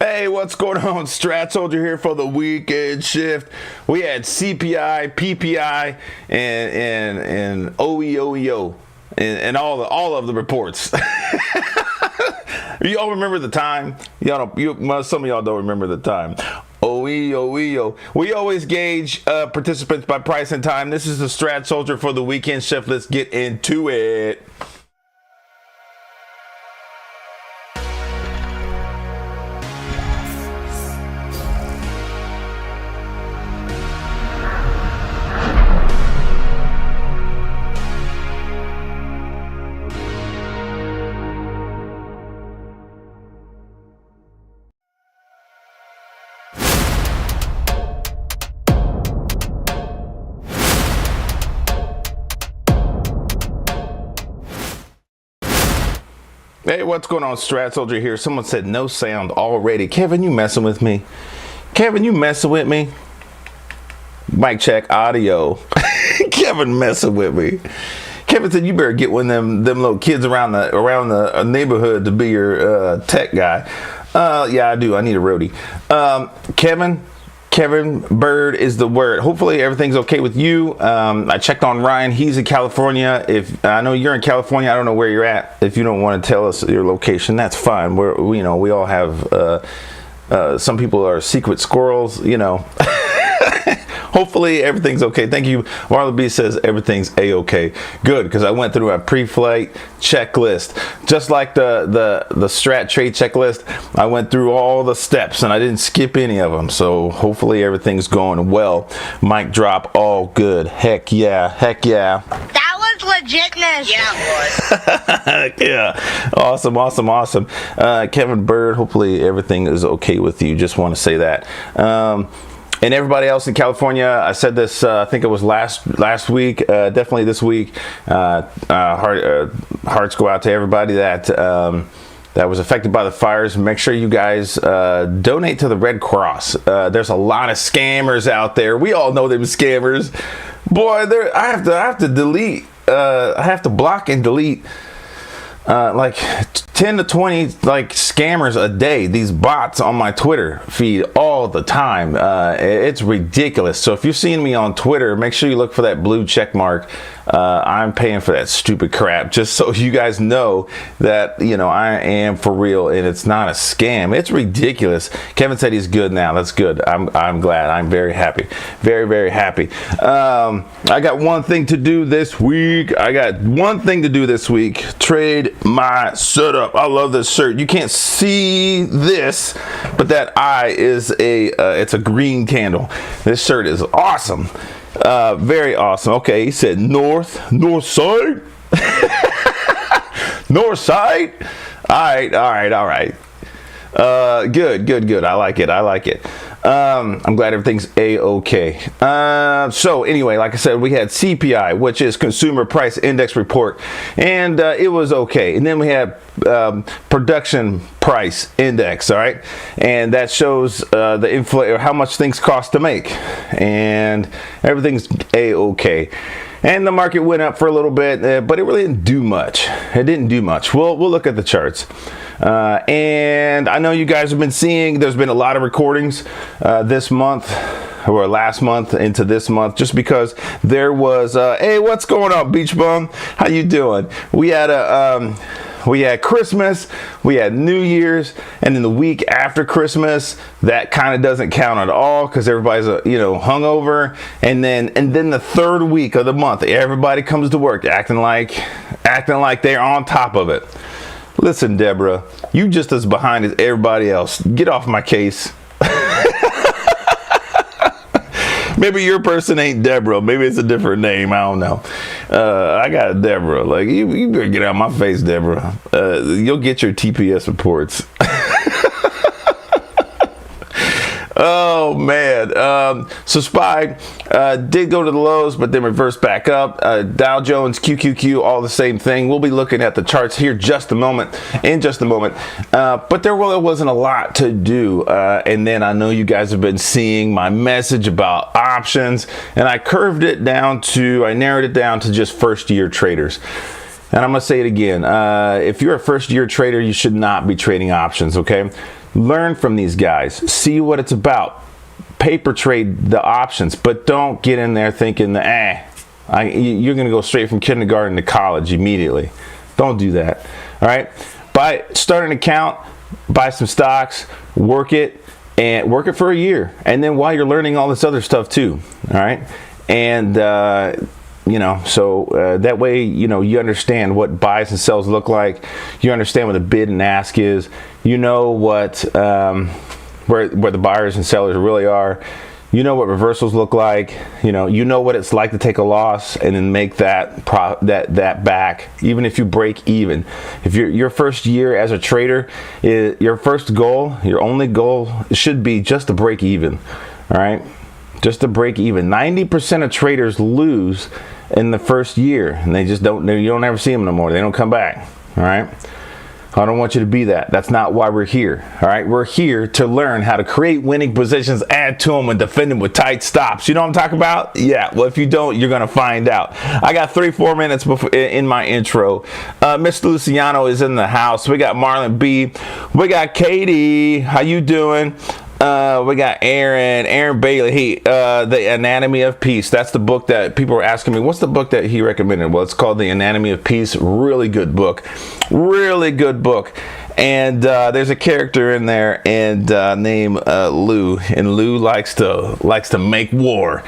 Hey, what's going on? Strat Soldier here for the weekend shift. We had CPI, PPI, and OEOEO, and all of the reports. You all remember the time? Some of y'all don't remember the time. OEOEO. We always gauge participants by price and time. This is the Strat Soldier for the weekend shift. Let's get into it. Hey, what's going on? Strat Soldier here. Someone said no sound already. Kevin, you messing with me? Kevin, you messing with me? Mic check audio. Kevin messing with me. Kevin said you better get one of them little kids around the neighborhood to be your tech guy. Yeah, I do. I need a roadie. Kevin Bird is the word. Hopefully everything's okay with you. I checked on Ryan. He's in California. If I know you're in California, I don't know where you're at. If you don't want to tell us your location, that's fine. We all have some people are secret squirrels, Hopefully everything's okay. Thank you. Marla B says everything's a-okay. Good, because I went through a pre-flight checklist. Just like the Strat trade checklist, I went through all the steps and I didn't skip any of them. So hopefully everything's going well. Mic drop, all good. Heck yeah. Heck yeah. That was legitness. Yeah, it was. Yeah. Awesome. Kevin Bird, hopefully everything is okay with you. Just want to say that. And everybody else in California, I said this, I think it was last week, definitely this week. Hearts go out to everybody that was affected by the fires. Make sure you guys donate to the Red Cross. There's a lot of scammers out there. We all know them scammers. Boy, I have to delete. I have to block and delete like 10 to 20 like scammers a day, these bots on my Twitter feed all the time. It's ridiculous. So if you're seeing me on Twitter, make sure you look for that blue check mark. I'm paying for that stupid crap, just so you guys know that I am for real and it's not a scam. It's ridiculous. Kevin said he's good now. That's good. I'm glad. I'm very happy. Very happy. I got one thing to do this week. Trade my setup. I love this shirt. You can't see this, but that eye is it's a green candle. This shirt is awesome. Very awesome. Okay, he said north side. North side. All right. Good. I like it. I'm glad everything's a-okay. So anyway, like I said, we had CPI, which is Consumer Price Index Report, and it was okay. And then we had Production Price Index, all right, and that shows the how much things cost to make, and everything's a-okay. And the market went up for a little bit, but it really didn't do much. We'll look at the charts. And I know you guys have been seeing, there's been a lot of recordings this month or last month into this month, just because there was hey, what's going on, Beach Bum? How you doing? We had Christmas, we had New Year's, and then the week after Christmas, that kind of doesn't count at all because everybody's hungover. And then the third week of the month, everybody comes to work acting like they're on top of it. Listen, Deborah, you just as behind as everybody else. Get off my case. Maybe your person ain't Deborah. Maybe it's a different name. I don't know. I got Deborah. Like, you better get out of my face, Deborah. You'll get your TPS reports. Oh man. So SPY did go to the lows, but then reversed back up. Dow Jones, QQQ, all the same thing. We'll be looking at the charts here in just a moment. But there really wasn't a lot to do. And then I know you guys have been seeing my message about options, and I narrowed it down to just first year traders. And I'm going to say it again. If you're a first year trader, you should not be trading options, okay? Learn from these guys. See what it's about. Paper trade the options, but don't get in there thinking that you're going to go straight from kindergarten to college immediately. Don't do that. All right. Start an account, buy some stocks, work it for a year, and then while you're learning all this other stuff too. All right. And so that way, you understand what buys and sells look like. You understand what the bid and ask is. You know what where the buyers and sellers really are. You know what reversals look like. You know what it's like to take a loss and then make that back, even if you break even. If your first year as a trader, your only goal should be just to break even. All right, just to break even. 90% of traders lose in the first year, and they just don't. You don't ever see them no more. They don't come back. All right. I don't want you to be that. That's not why we're here. All right, we're here to learn how to create winning positions, add to them, and defend them with tight stops. You know what I'm talking about? Yeah. Well, if you don't, you're gonna find out. I got 3-4 minutes before in my intro. Mr. Luciano is in the house. We got Marlon B. We got Katie. How you doing? We got Aaron Bailey. The Anatomy of Peace. That's the book that people were asking me. What's the book that he recommended? Well, it's called The Anatomy of Peace. Really good book. Really good book. And there's a character in there named Lou, and Lou likes to make war.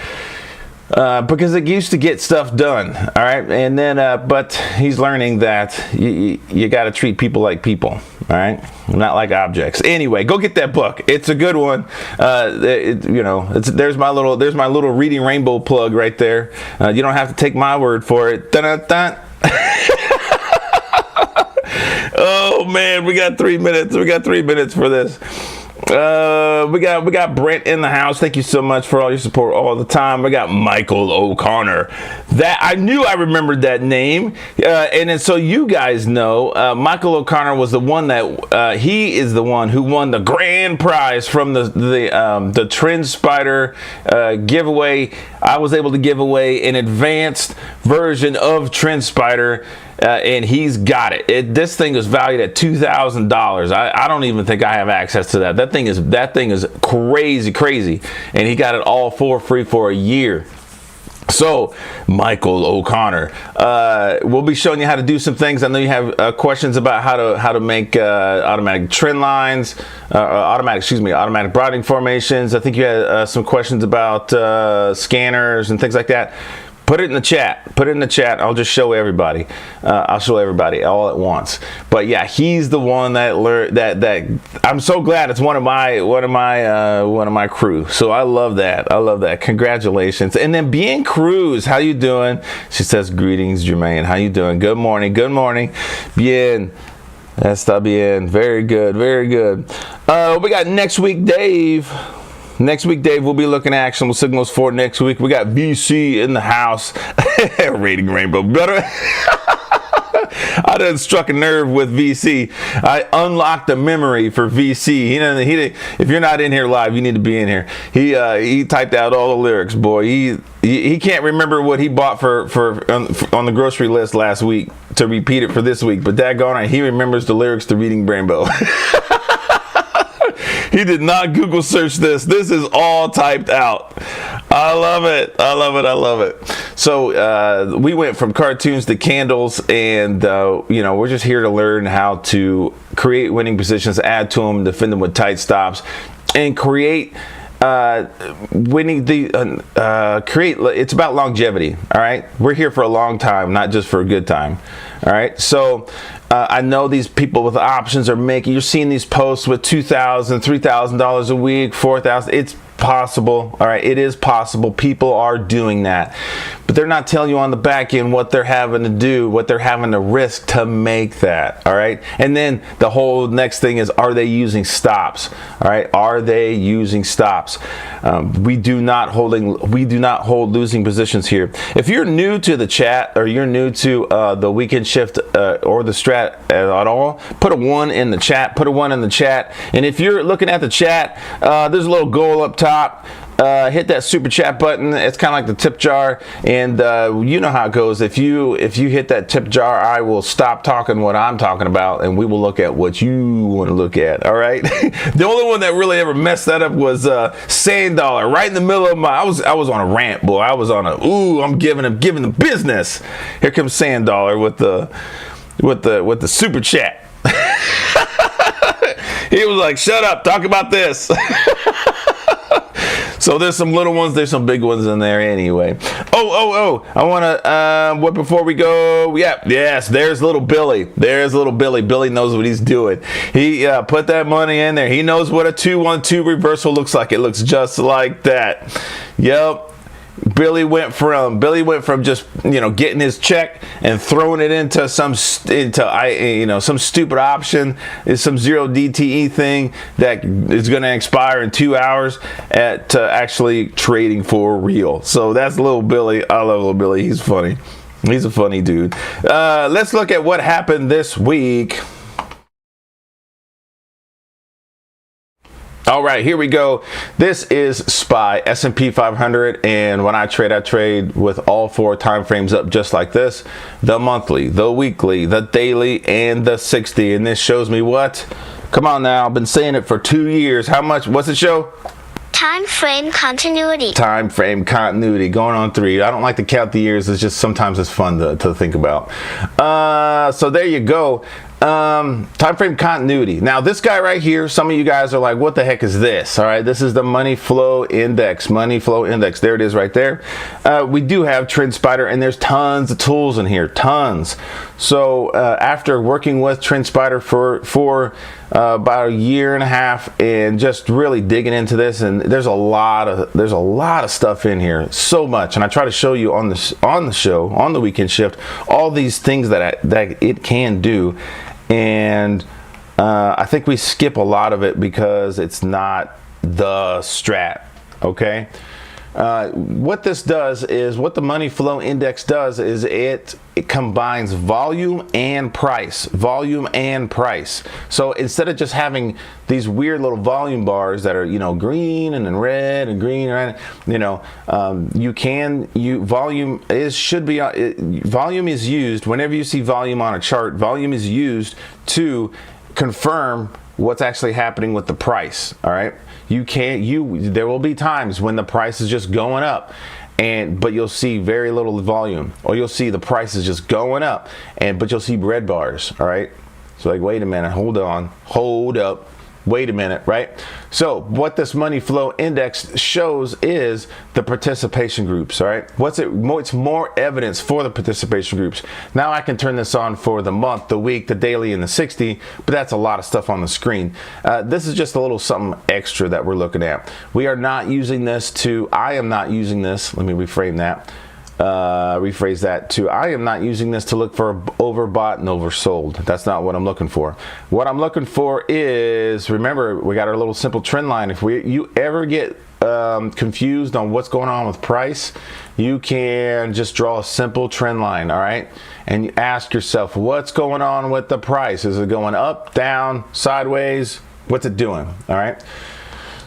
Because it used to get stuff done, all right, and then but he's learning that you got to treat people like people, all right, not like objects. Anyway, go get that book. It's a good one. There's my little Reading Rainbow plug right there. You don't have to take my word for it. Dun-dun-dun. Oh man, we got 3 minutes. We got 3 minutes for this. We got Brent in the house. Thank you so much for all your support all the time. We got Michael O'Connor. That I knew I remembered that name, and then so you guys know, Michael O'Connor was the one that he is the one who won the grand prize from the TrendSpider giveaway. I was able to give away an advanced version of TrendSpider. And he's got it. This thing is valued at $2,000. I don't even think I have access to that. That thing is crazy, and he got it all for free for a year. So, Michael O'Connor, we'll be showing you how to do some things. I know you have questions about how to make automatic trend lines, automatic broadening formations. I think you had some questions about scanners and things like that. Put it in the chat. I'll just show everybody. I'll show everybody all at once. But yeah, he's the one that learned that. I'm so glad it's one of my crew. So I love that. Congratulations. And then Bien Cruz, how you doing? She says greetings, Jermaine. How you doing? Good morning. Bien. Está bien. Very good. We got next week, Dave. Next week, Dave, we'll be looking at actionable signals for next week. We got VC in the house. Rating Rainbow. Better. I done struck a nerve with VC. I unlocked the memory for VC. He if you're not in here live, you need to be in here. He typed out all the lyrics, boy. He can't remember what he bought for on the grocery list last week to repeat it for this week. But daggone it, he remembers the lyrics to Reading Rainbow. He did not Google search this. This is all typed out. I love it. So we went from cartoons to candles, and we're just here to learn how to create winning positions, add to them, defend them with tight stops, and create it's about longevity. All right, we're here for a long time, not just for a good time. All right, so I know these people with options you're seeing these posts with $2,000, $3,000 a week, $4,000. It's possible. All right, it is possible. People are doing that, but they're not telling you on the back end what they're having to do, what they're having to risk to make that. All right, and then the whole next thing is, are they using stops? All right, are they using stops? We do not hold losing positions here. If you're new to the chat, or you're new to the weekend shift or the strat at all, put a 1 in the chat. And if you're looking at the chat, there's a little goal up top. hit that super chat button. It's kind of like the tip jar, and you know how it goes. If you hit that tip jar, I will stop talking what I'm talking about, and we will look at what you want to look at. All right. The only one that really ever messed that up was Sand Dollar. Right in the middle of I was on a rant, boy. I was on a I'm giving the business. Here comes Sand Dollar with the super chat. He was like, "Shut up, talk about this." So there's some little ones, there's some big ones in there anyway. I want to, what before we go, yes, there's little Billy. There's little Billy. Billy knows what he's doing. He put that money in there. He knows what a 2-1-2 reversal looks like. It looks just like that. Yep. Billy went from just getting his check and throwing it into some stupid option, some 0 DTE thing that is going to expire in 2 hours to actually trading for real. So that's little Billy. I love little Billy. He's funny. He's a funny dude. Let's look at what happened this week. All right, here we go. This is SPY, S&P 500, and when I trade with all 4 time frames up just like this: the monthly, the weekly, the daily, and the 60. And this shows me what? Come on now, I've been saying it for 2 years. How much? What's it show? Time frame continuity. Time frame continuity, going on 3. I don't like to count the years. It's just sometimes it's fun to think about. So there you go. Time frame continuity. Now this guy right here, some of you guys are like, what the heck is this? All right, this is the money flow index. There it is right there. We do have TrendSpider, and there's tons of tools in here, tons. So after working with TrendSpider for about a year and a half and just really digging into this, and there's a lot of stuff in here, so much. And I try to show you on the show, on the weekend shift, all these things that it can do. And I think we skip a lot of it because it's not the strat. Okay, what this does is, what the money flow index does is it combines volume and price. So instead of just having these weird little volume bars that are green and then red and green and red, volume is used whenever you see volume on a chart. Volume is used to confirm what's actually happening with the price. All right, there will be times when the price is just going up, but you'll see very little volume, or you'll see the price is just going up, but you'll see red bars. All right, so like, wait a minute, hold up, wait a minute, right? So what this money flow index shows is the participation groups. All right, it's more evidence for the participation groups. Now I can turn this on for the month, the week, the daily, and the 60, but that's a lot of stuff on the screen. This is just a little something extra that we're looking at. We are not using this I am not using this, let me rephrase that to, I am not using this to look for overbought and oversold. That's not what I'm looking for. What I'm looking for is, remember, we got our little simple trend line. If you ever get confused on what's going on with price, you can just draw a simple trend line. All right, and you ask yourself, what's going on with the price? Is it going up, down, sideways? What's it doing? All right.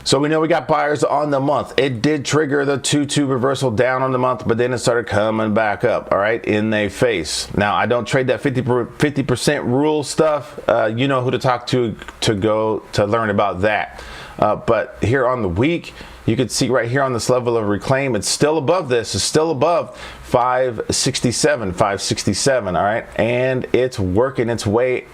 So we know we got buyers on the month. It did trigger the 2-2 reversal down on the month, but then it started coming back up, all right, in their face. Now, I don't trade that 50% rule stuff. You know who to talk to go to learn about that. But here on the week, you can see right here on this level of reclaim, it's still above this. It's still above 567, all right? And it's working its way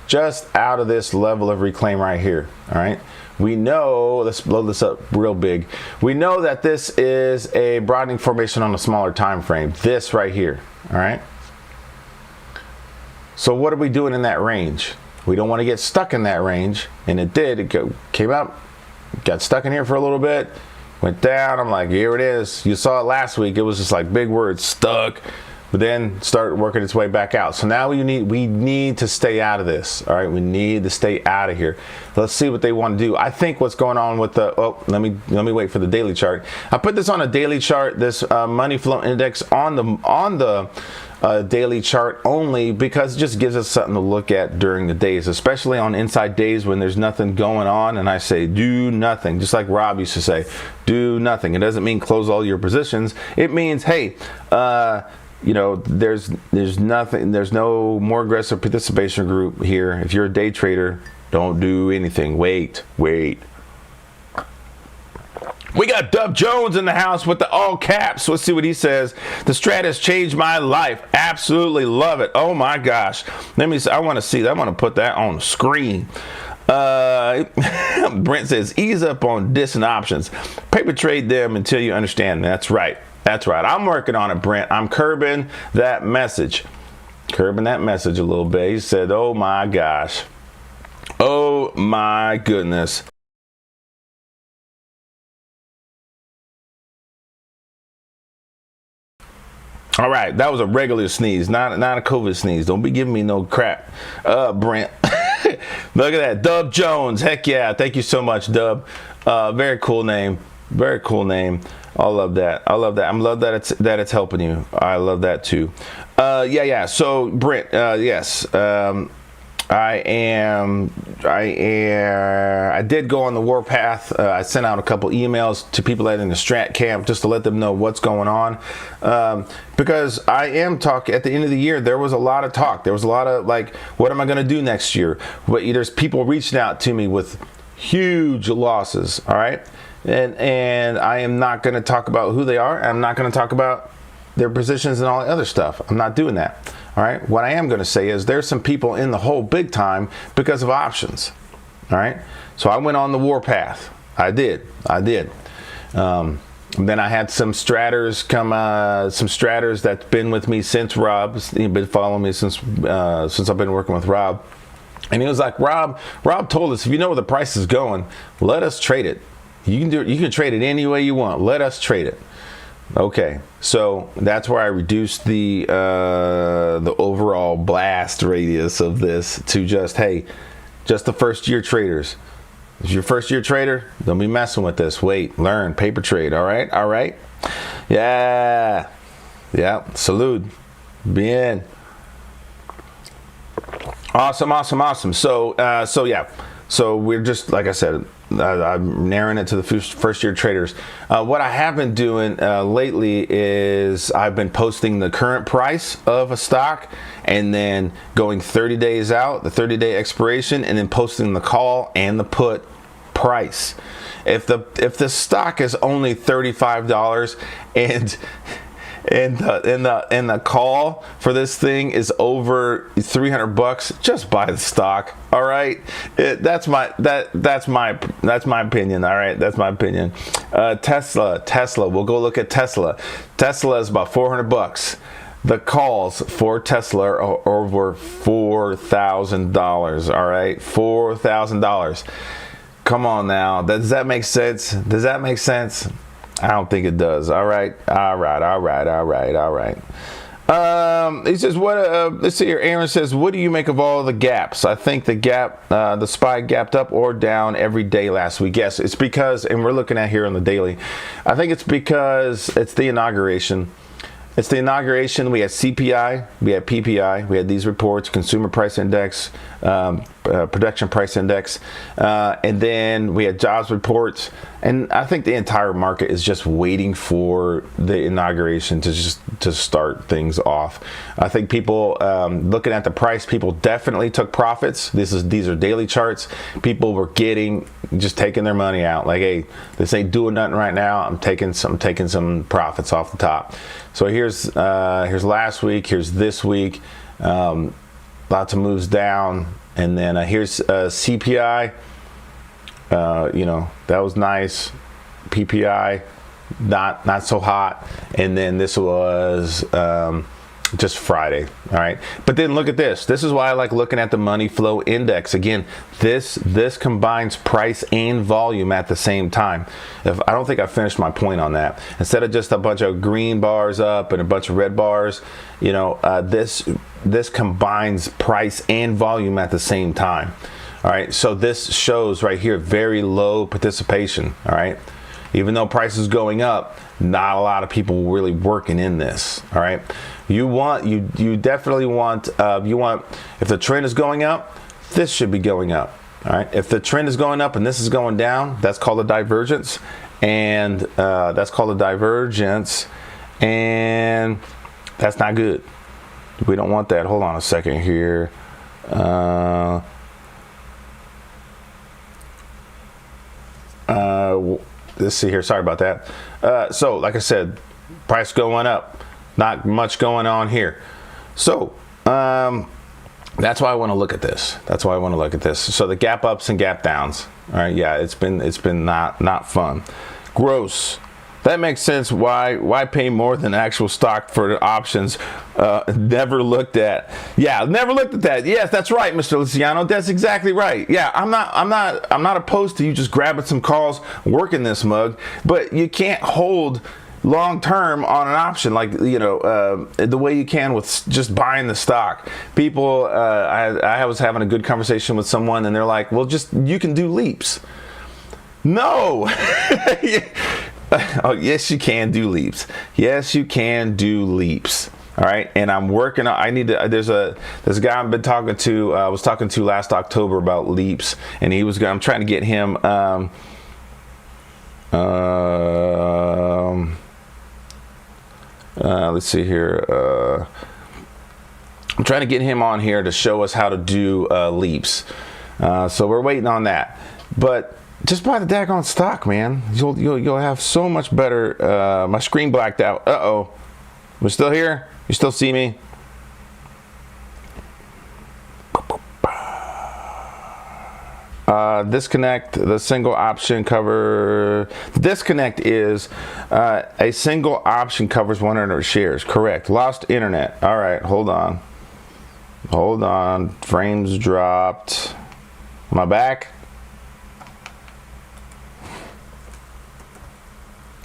just out of this level of reclaim right here, all right? We know, let's blow this up real big. We know that this is a broadening formation on a smaller time frame. This right here, all right? So what are we doing in that range? We don't want to get stuck in that range, and it did. It came up, got stuck in here for a little bit, went down. I'm like, here it is. You saw it last week. It was just like big words, stuck. But then start working its way back out. So now we need to stay out of this. All right, we need to stay out of here. Let's see what they want to do. I think what's going on with the let me wait for the daily chart. I put this on a daily chart. This money flow index on the daily chart only because it just gives us something to look at during the days, especially on inside days when there's nothing going on. And I say do nothing, just like Rob used to say, do nothing. It doesn't mean close all your positions. It means, hey, you know, there's nothing, there's no more aggressive participation group here. If you're a day trader, don't do anything. Wait. We got Dub Jones in the house with the all caps. Let's see what he says. The Strat has changed my life. Absolutely love it. Oh my gosh. Let me see. I want to see that. I want to put that on the screen. Brent says, ease up on dis and options. Paper trade them until you understand. That's right. That's right. I'm working on it, Brent. I'm curbing that message. Curbing that message a little bit. He said, oh my gosh. Oh my goodness. All right, that was a regular sneeze, not a COVID sneeze. Don't be giving me no crap, Brent. Look at that, Dub Jones. Heck yeah, thank you so much, Dub. Very cool name. Very cool name. I love that. I love that. I love that it's helping you. I love that too. Yeah. So Brent, yes. I did go on the warpath. I sent out a couple emails to people that are in the Strat camp just to let them know what's going on. Because I am talking at the end of the year, there was a lot of talk. There was a lot of like, what am I going to do next year? There's people reaching out to me with huge losses. All right. And I am not going to talk about who they are. I'm not going to talk about their positions and all the other stuff. I'm not doing that. All right. What I am going to say is there's some people in the hole big time because of options. All right. So I went on the warpath. I did. Then I had some stratters come, some stratters that's been with me since Rob's. He's been following me since I've been working with Rob. And he was like, Rob told us, if you know where the price is going, let us trade it. You can do it. You can trade it any way you want. Let us trade it. Okay, so that's where I reduced the overall blast radius of this to just, hey, just the first year traders. If you're a first year trader, don't be messing with this. Wait, learn, paper trade. All right. Yeah. Salud. Bien. Awesome. So yeah. So we're just, like I said, I'm narrowing it to the first year traders. What I have been doing lately is I've been posting the current price of a stock and then going 30 days out, the 30-day expiration, and then posting the call and the put price. If the stock is only $35 and the call for this thing is over $300, just buy the stock. All right, that's my opinion. All right, that's my opinion. Tesla. We'll go look at Tesla. Tesla is about $400. The calls for Tesla are over $4,000. All right, $4,000. Come on now. Does that make sense? I don't think it does. All right. He says, let's see here. Aaron says, what do you make of all the gaps? I think the gap, the SPY gapped up or down every day last week. Yes, it's because, and we're looking at here on the daily, I think it's because it's the inauguration. We had CPI, we had PPI, we had these reports, Consumer Price Index, Production Price Index, and then we had jobs reports. And I think the entire market is just waiting for the inauguration to start things off. I think people looking at the price, people definitely took profits. These are daily charts. People were just taking their money out. Like, hey, this ain't doing nothing right now. I'm taking some profits off the top. So here's last week. Here's this week. Lots of moves down, and then here's CPI. That was nice. PPI, not so hot. And then this was just Friday. All right. But then look at this. This is why I like looking at the money flow index. Again, this combines price and volume at the same time. I don't think I finished my point on that. Instead of just a bunch of green bars up and a bunch of red bars, this combines price and volume at the same time. All right, so this shows right here very low participation. All right, even though price is going up, not a lot of people really working in this. All right, you definitely want if the trend is going up, this should be going up. All right, if the trend is going up and this is going down, that's called a divergence, and that's not good. We don't want that. Hold on a second here. Let's see here. Sorry about that. So, like I said, price going up. Not much going on here. So, that's why I want to look at this. So the gap ups and gap downs. All right. Yeah, it's been not fun. Gross. That makes sense. Why pay more than actual stock for the options? Never looked at. Yeah, never looked at that. Yes, that's right, Mr. Luciano. That's exactly right. Yeah, I'm not opposed to you just grabbing some calls, working this mug, but you can't hold long term on an option like the way you can with just buying the stock. People, I was having a good conversation with someone, and they're like, "Well, you can do leaps." No. Oh, yes, you can do leaps. Yes, you can do leaps. All right, and I'm working on. There's a guy I've been talking to. I was talking to last October about leaps, and I'm trying to get him. Let's see here. I'm trying to get him on here to show us how to do leaps. So we're waiting on that, but. Just buy the daggone stock, man. You'll have so much better. My screen blacked out. Uh-oh. We're still here? You still see me? Disconnect the single option cover. Disconnect is a single option covers 100 shares. Correct. Lost internet. All right. Hold on. Frames dropped. Am I back?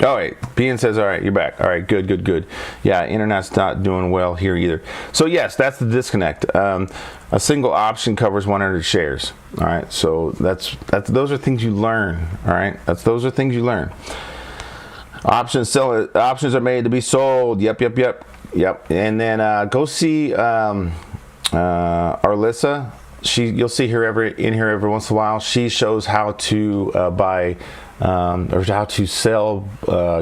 Oh, wait. Pian says, all right, you're back. All right, good. Yeah, internet's not doing well here either. So, yes, that's the disconnect. A single option covers 100 shares. All right, so those are things you learn. All right, those are things you learn. Options are made to be sold. Yep. And then go see Arlissa. You'll see her in here every once in a while. She shows how to buy. Or how to sell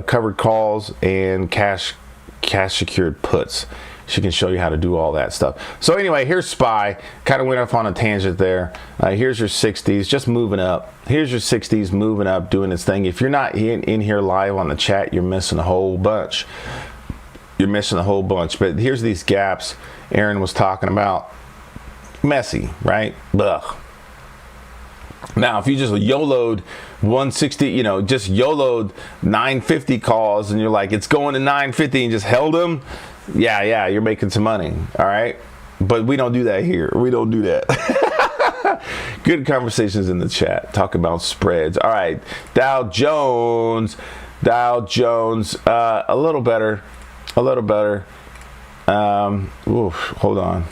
covered calls and cash secured puts. She can show you how to do all that stuff. So anyway, here's SPY. Kind of went off on a tangent there. Here's your 60s, just moving up. Here's your 60s moving up, doing its thing. If you're not in here live on the chat, you're missing a whole bunch. But here's these gaps Aaron was talking about. Messy, right? Ugh. Now, if you just YOLO'd 160, just YOLO'd 950 calls, and you're like, it's going to 950 and just held them, yeah, you're making some money, all right? But we don't do that here. We don't do that. Good conversations in the chat. Talk about spreads. All right, Dow Jones, a little better. Hold on.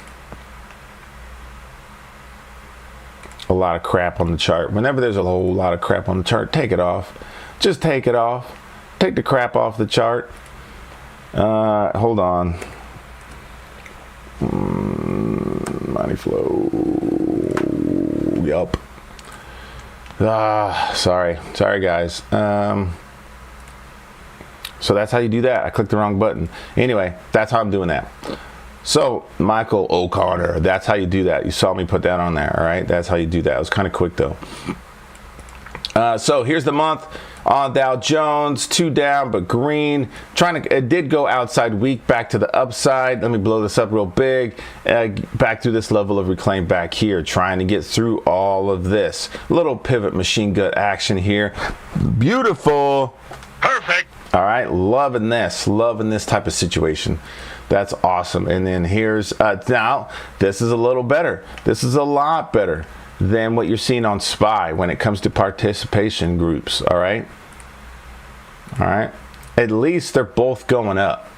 A lot of crap on the chart. Whenever there's a whole lot of crap on the chart, take it off. Just take it off. Take the crap off the chart. Hold on. Money flow. Yup. Sorry guys. So that's how you do that. I clicked the wrong button. Anyway, that's how I'm doing that. So, Michael O'Connor, that's how you do that. You saw me put that on there, all right? That's how you do that. It was kind of quick, though. So, here's the month on Dow Jones. 2 down, but green. It did go outside weak, back to the upside. Let me blow this up real big. Back through this level of reclaim back here. Trying to get through all of this. Little pivot machine gun action here. Beautiful. Perfect. All right, loving this type of situation. That's awesome. And then here's now this is a little better. This is a lot better than what you're seeing on SPY when it comes to participation groups. All right. At least they're both going up.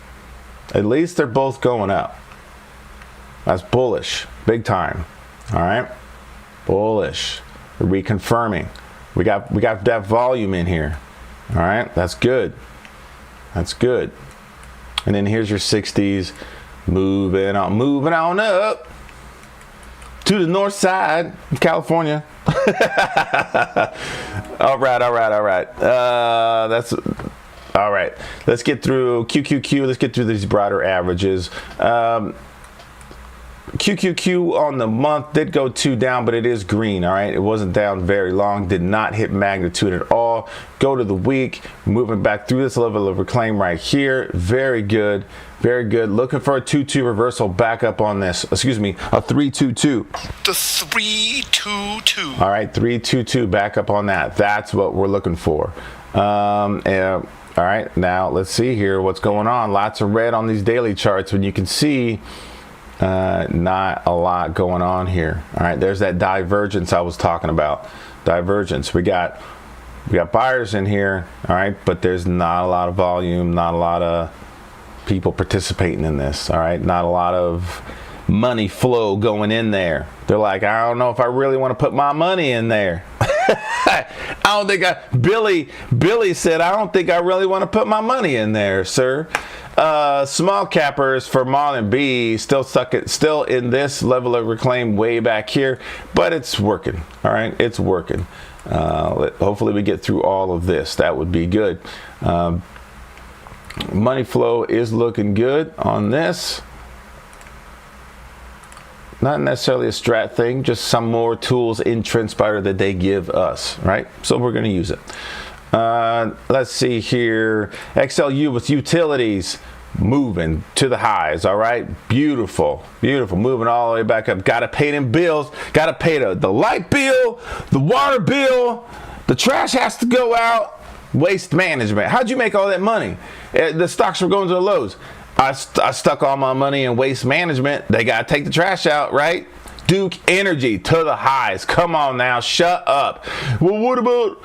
That's bullish, big time. All right, bullish. We're reconfirming. We got that volume in here. All right, that's good. That's good. And then here's your 60s, moving on up to the north side of California. all right. That's all right. Let's get through QQQ. Let's get through these broader averages. QQQ on the month did go 2 down, but it is green. All right, it wasn't down very long, did not hit magnitude at all. Go to the week, moving back through this level of reclaim right here. Very good, very good. Looking for a 2-2 reversal back up on this. Excuse me, a 3-2-2. The 3-2-2. All right, 3-2-2 back up on that. That's what we're looking for. All right, now let's see here what's going on. Lots of red on these daily charts when you can see not a lot going on here. All right, there's that divergence I was talking about. Divergence. We got buyers in here. All right, but there's not a lot of volume, not a lot of people participating in this. All right, not a lot of money flow going in there. They're like, I don't know if I really want to put my money in there. I don't think Billy said, I don't think I really want to put my money in there, sir. Small cappers for Marlin B still in this level of reclaim way back here, but it's working. All right, it's working. Hopefully we get through all of this. That would be good. Money flow is looking good on this. Not necessarily a strat thing, just some more tools in TrendSpider that they give us, right? So we're going to use it. Let's see here. XLU with utilities moving to the highs. All right, beautiful, beautiful. Moving all the way back up. Got to pay them bills. Got to pay the light bill, the water bill. The trash has to go out. Waste management. How'd you make all that money? The stocks were going to the lows. I stuck all my money in waste management. They got to take the trash out, right? Duke Energy to the highs. Come on now, shut up. Well, what about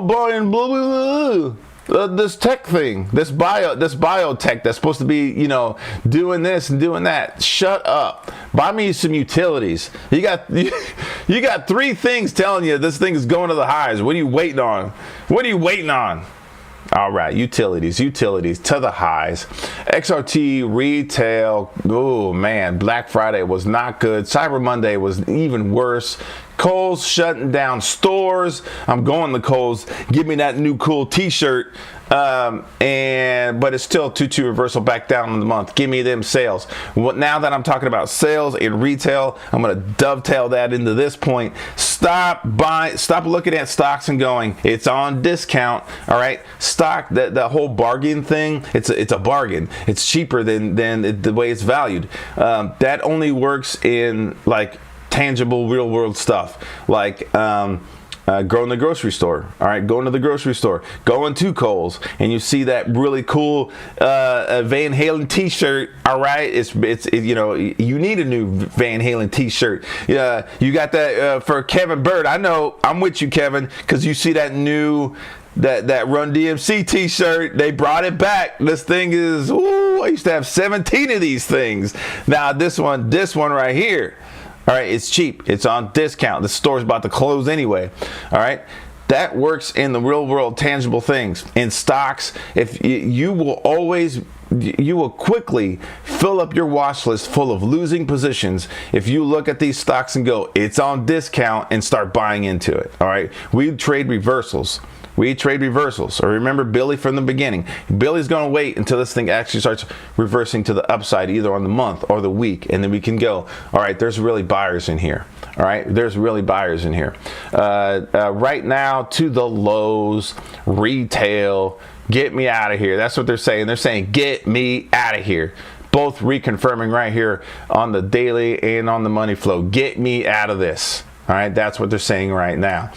buying blah, blah, blah, this tech thing, this biotech that's supposed to be, you know, doing this and doing that? Shut up. Buy me some utilities. You got 3 things telling you this thing is going to the highs. What are you waiting on? What are you waiting on? All right, utilities to the highs. XRT retail, oh man, Black Friday was not good. Cyber Monday was even worse. Kohl's shutting down stores. I'm going to Kohl's. Give me that new cool t-shirt. But it's still 2-2 reversal back down in the month. Give me them sales. Well, now that I'm talking about sales in retail, I'm going to dovetail that into this point. Stop looking at stocks and going, it's on discount. All right, stock, that whole bargain thing, it's a bargain. It's cheaper than the way it's valued. That only works in like tangible real world stuff, like going to the grocery store. All right, going to the grocery store, going to Kohl's, and you see that really cool Van Halen t-shirt. All right, it's you know, you need a new Van Halen t-shirt. You got that for Kevin Bird. I know, I'm with you, Kevin, because you see that new that Run DMC t-shirt. They brought it back. This thing is, ooh, I used to have 17 of these things. Now this one right here. All right, it's cheap. It's on discount. The store's about to close anyway. All right, that works in the real world, tangible things. In stocks, if you will quickly fill up your watch list full of losing positions if you look at these stocks and go, it's on discount, and start buying into it. All right, we trade reversals. Or remember Billy from the beginning. Billy's going to wait until this thing actually starts reversing to the upside, either on the month or the week, and then we can go, all right, there's really buyers in here. All right, there's really buyers in here. Right now, to the lows, retail, get me out of here. That's what they're saying. They're saying, get me out of here. Both reconfirming right here on the daily and on the money flow. Get me out of this. All right, that's what they're saying right now.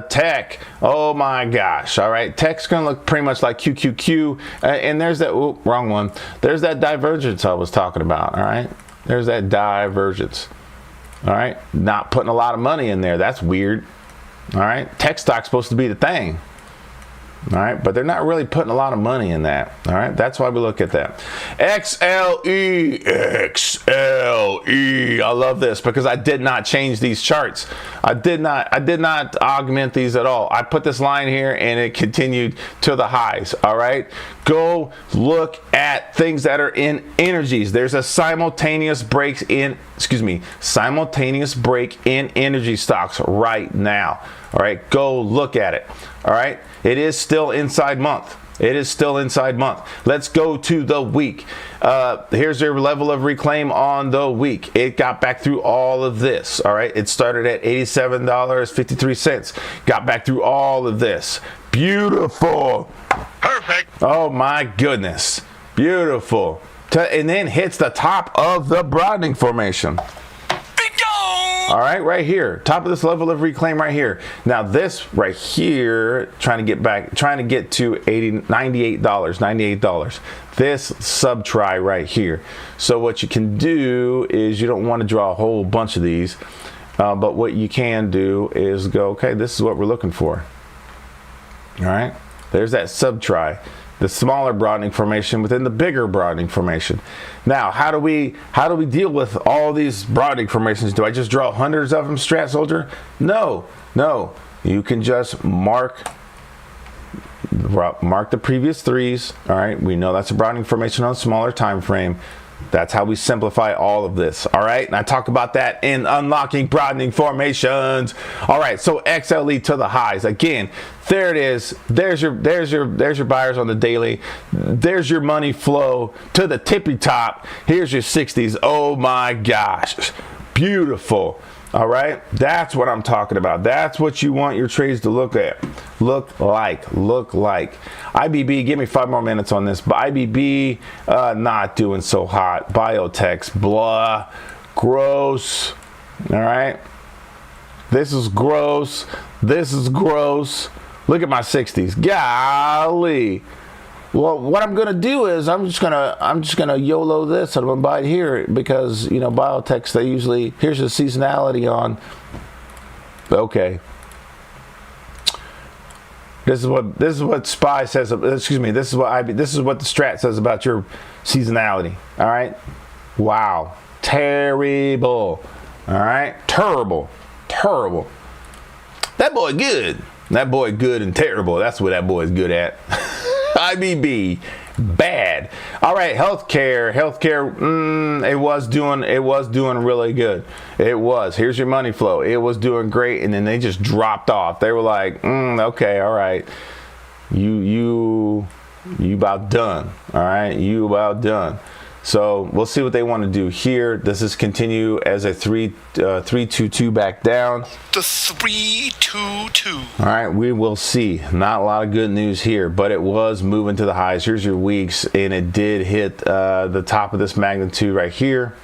Tech, oh my gosh. All right, tech's going to look pretty much like QQQ. And there's that, wrong one. There's that divergence I was talking about. All right, there's that divergence. All right, not putting a lot of money in there. That's weird. All right, tech stock's supposed to be the thing. All right, but they're not really putting a lot of money in that. All right, that's why we look at that. XLE. I love this because I did not change these charts. I did not augment these at all. I put this line here and it continued to the highs. All right, go look at things that are in energies. There's a simultaneous break in energy stocks right now. All right, go look at it. All right, it is still inside month. It is still inside month. Let's go to the week. Here's your level of reclaim on the week. It got back through all of this. All right, it started at $87.53. Got back through all of this. Beautiful. Perfect. Oh my goodness. Beautiful. And then hits the top of the broadening formation. All right, right here, top of this level of reclaim right here. Now this right here, trying to get to $98. This sub try right here. So what you can do is you don't want to draw a whole bunch of these, but what you can do is go, okay, this is what we're looking for. All right, there's that sub try. The smaller broadening formation within the bigger broadening formation. Now, how do we deal with all these broadening formations? Do I just draw hundreds of them, Strat Soldier? No. You can just mark the previous threes. All right, we know that's a broadening formation on a smaller time frame. That's how we simplify all of this. All right, and I talk about that in unlocking broadening formations. All right, so XLE to the highs again. There it is. There's your buyers on the daily. There's your money flow to the tippy top. Here's your 60s. Oh my gosh, beautiful. All right, that's what I'm talking about. That's what you want your trades to look like. IBB, give me 5 more minutes on this. But IBB, not doing so hot. Biotechs, blah, gross. All right, this is gross. Look at my 60s. Golly. Well, what I'm gonna do is I'm just gonna YOLO this, and I'm gonna buy it here because biotechs, they usually, here's the seasonality on. Okay. This is what SPY says. Excuse me. This is what the Strat says about your seasonality. All right. Wow. Terrible. All right. Terrible. That boy good. That boy good and terrible. That's what that boy is good at. IBB, bad. All right, healthcare. It was doing really good. It was. Here's your money flow. It was doing great, and then they just dropped off. They were like, okay, all right, you about done. All right, you about done. So we'll see what they want to do here. This is continue as a 3-2-2 back down. The 3-2-2. All right, we will see. Not a lot of good news here, but it was moving to the highs. Here's your weeks, and it did hit the top of this magnitude right here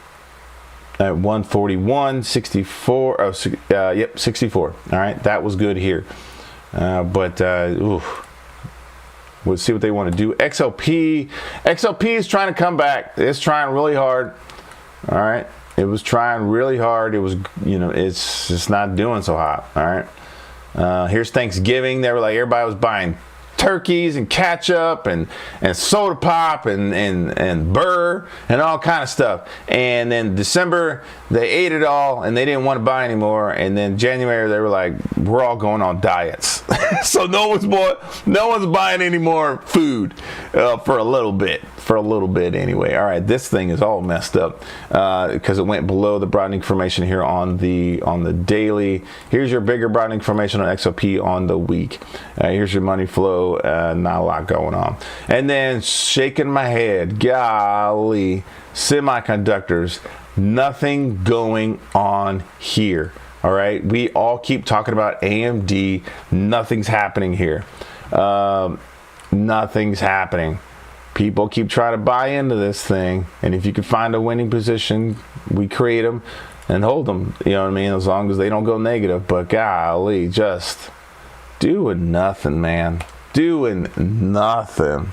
at 141, 64. Oh, yep, 64. All right, that was good here, but oof. We'll see what they want to do. XLP is trying to come back. It's trying really hard. All right. It was trying really hard. It was, it's just not doing so hot. All right. Here's Thanksgiving. They were like, everybody was buying turkeys and ketchup and soda pop and burr and all kind of stuff. And then December, they ate it all and they didn't want to buy anymore. And then January, they were like, we're all going on diets. So no one's buying any more food for a little bit anyway. All right, this thing is all messed up because it went below the broadening formation here on the daily. Here's your bigger broadening formation on XOP on the week. Here's your money flow. Not a lot going on. And then shaking my head, golly, semiconductors, nothing going on here. All right, we all keep talking about AMD. Nothing's happening here. Nothing's happening. People keep trying to buy into this thing, and if you can find a winning position, we create them and hold them. You know what I mean? As long as they don't go negative. But golly, just doing nothing, man. Doing nothing.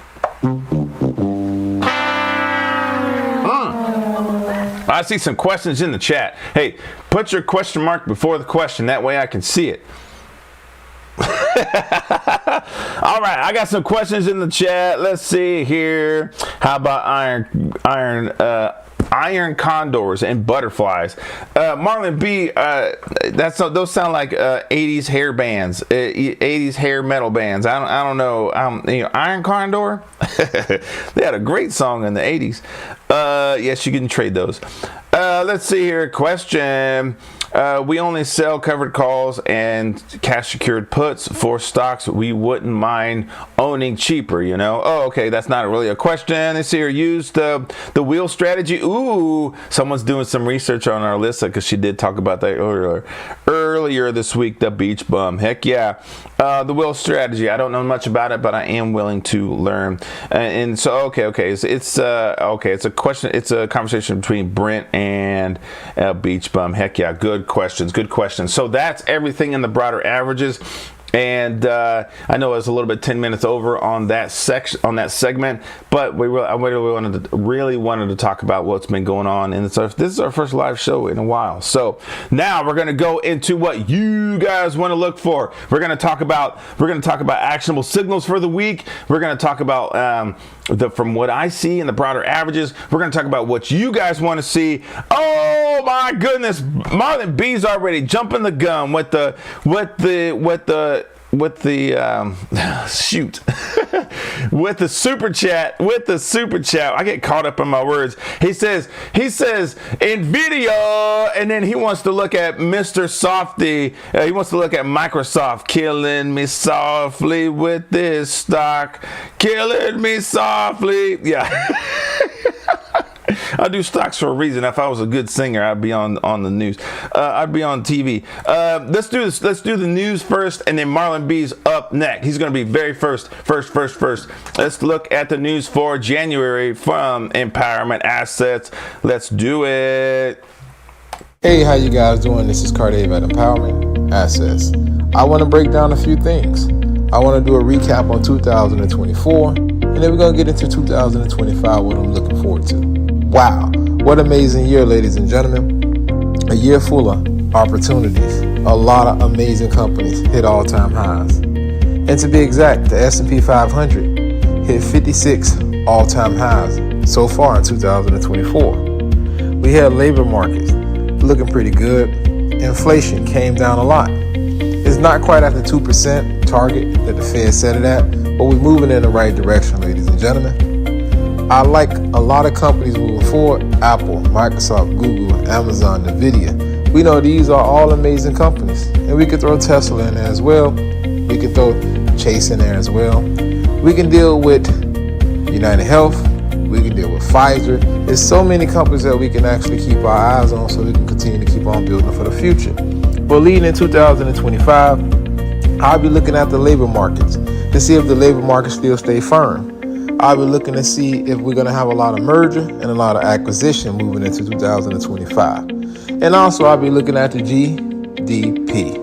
I see some questions in the chat. Hey, put your question mark before the question. That way I can see it. All right, I got some questions in the chat. Let's see here. How about iron condors and butterflies? Marlon B, those sound like 80s hair bands, 80s hair metal bands. I don't know. Iron Condor, they had a great song in the 80s. Yes, you can trade those. Let's see here. Question. We only sell covered calls and cash secured puts for stocks we wouldn't mind owning cheaper, Oh, okay, that's not really a question. Let's see here. Use the wheel strategy. Ooh, someone's doing some research on our Alyssa because she did talk about that earlier this week, the beach bum. Heck yeah. The wheel strategy. I don't know much about it, but I am willing to learn. And so, okay. It's a question. It's a conversation between Brent and beach bum. Heck yeah. Good questions. So that's everything in the broader averages. And I know it was a little bit 10 minutes over on that segment, but I really wanted to talk about what's been going on, and this is our first live show in a while. So now we're going to go into what you guys want to look for. We're going to talk about actionable signals for the week. We're going to talk about from what I see in the broader averages. We're going to talk about what you guys want to see. Oh my goodness, Marlon B's already jumping the gun with the super chat. I get caught up in my words. He says Nvidia, and then he wants to look at Mr. Softy. He wants to look at Microsoft killing me softly with this stock, killing me softly. Yeah. I do stocks for a reason. If I was a good singer, I'd be on the news. I'd be on TV. Let's do this. Let's do the news first, and then Marlon B's up next. He's going to be very first. Let's look at the news for January from Empowerment Assets. Let's do it. Hey, how you guys doing? This is Cardave at Empowerment Assets. I want to break down a few things. I want to do a recap on 2024, and then we're going to get into 2025, what I'm looking forward to. Wow, what an amazing year, ladies and gentlemen. A year full of opportunities. A lot of amazing companies hit all-time highs. And to be exact, the S&P 500 hit 56 all-time highs so far in 2024. We had labor markets looking pretty good. Inflation came down a lot. It's not quite at the 2% target that the Fed set it at, but we're moving in the right direction, ladies and gentlemen. I like a lot of companies moving forward. Apple, Microsoft, Google, Amazon, Nvidia. We know these are all amazing companies. And we could throw Tesla in there as well. We could throw Chase in there as well. We can deal with United Health. We can deal with Pfizer. There's so many companies that we can actually keep our eyes on so we can continue to keep on building for the future. But leading in 2025, I'll be looking at the labor markets to see if the labor markets still stay firm. I'll be looking to see if we're going to have a lot of merger and a lot of acquisition moving into 2025. And also, I'll be looking at the GDP.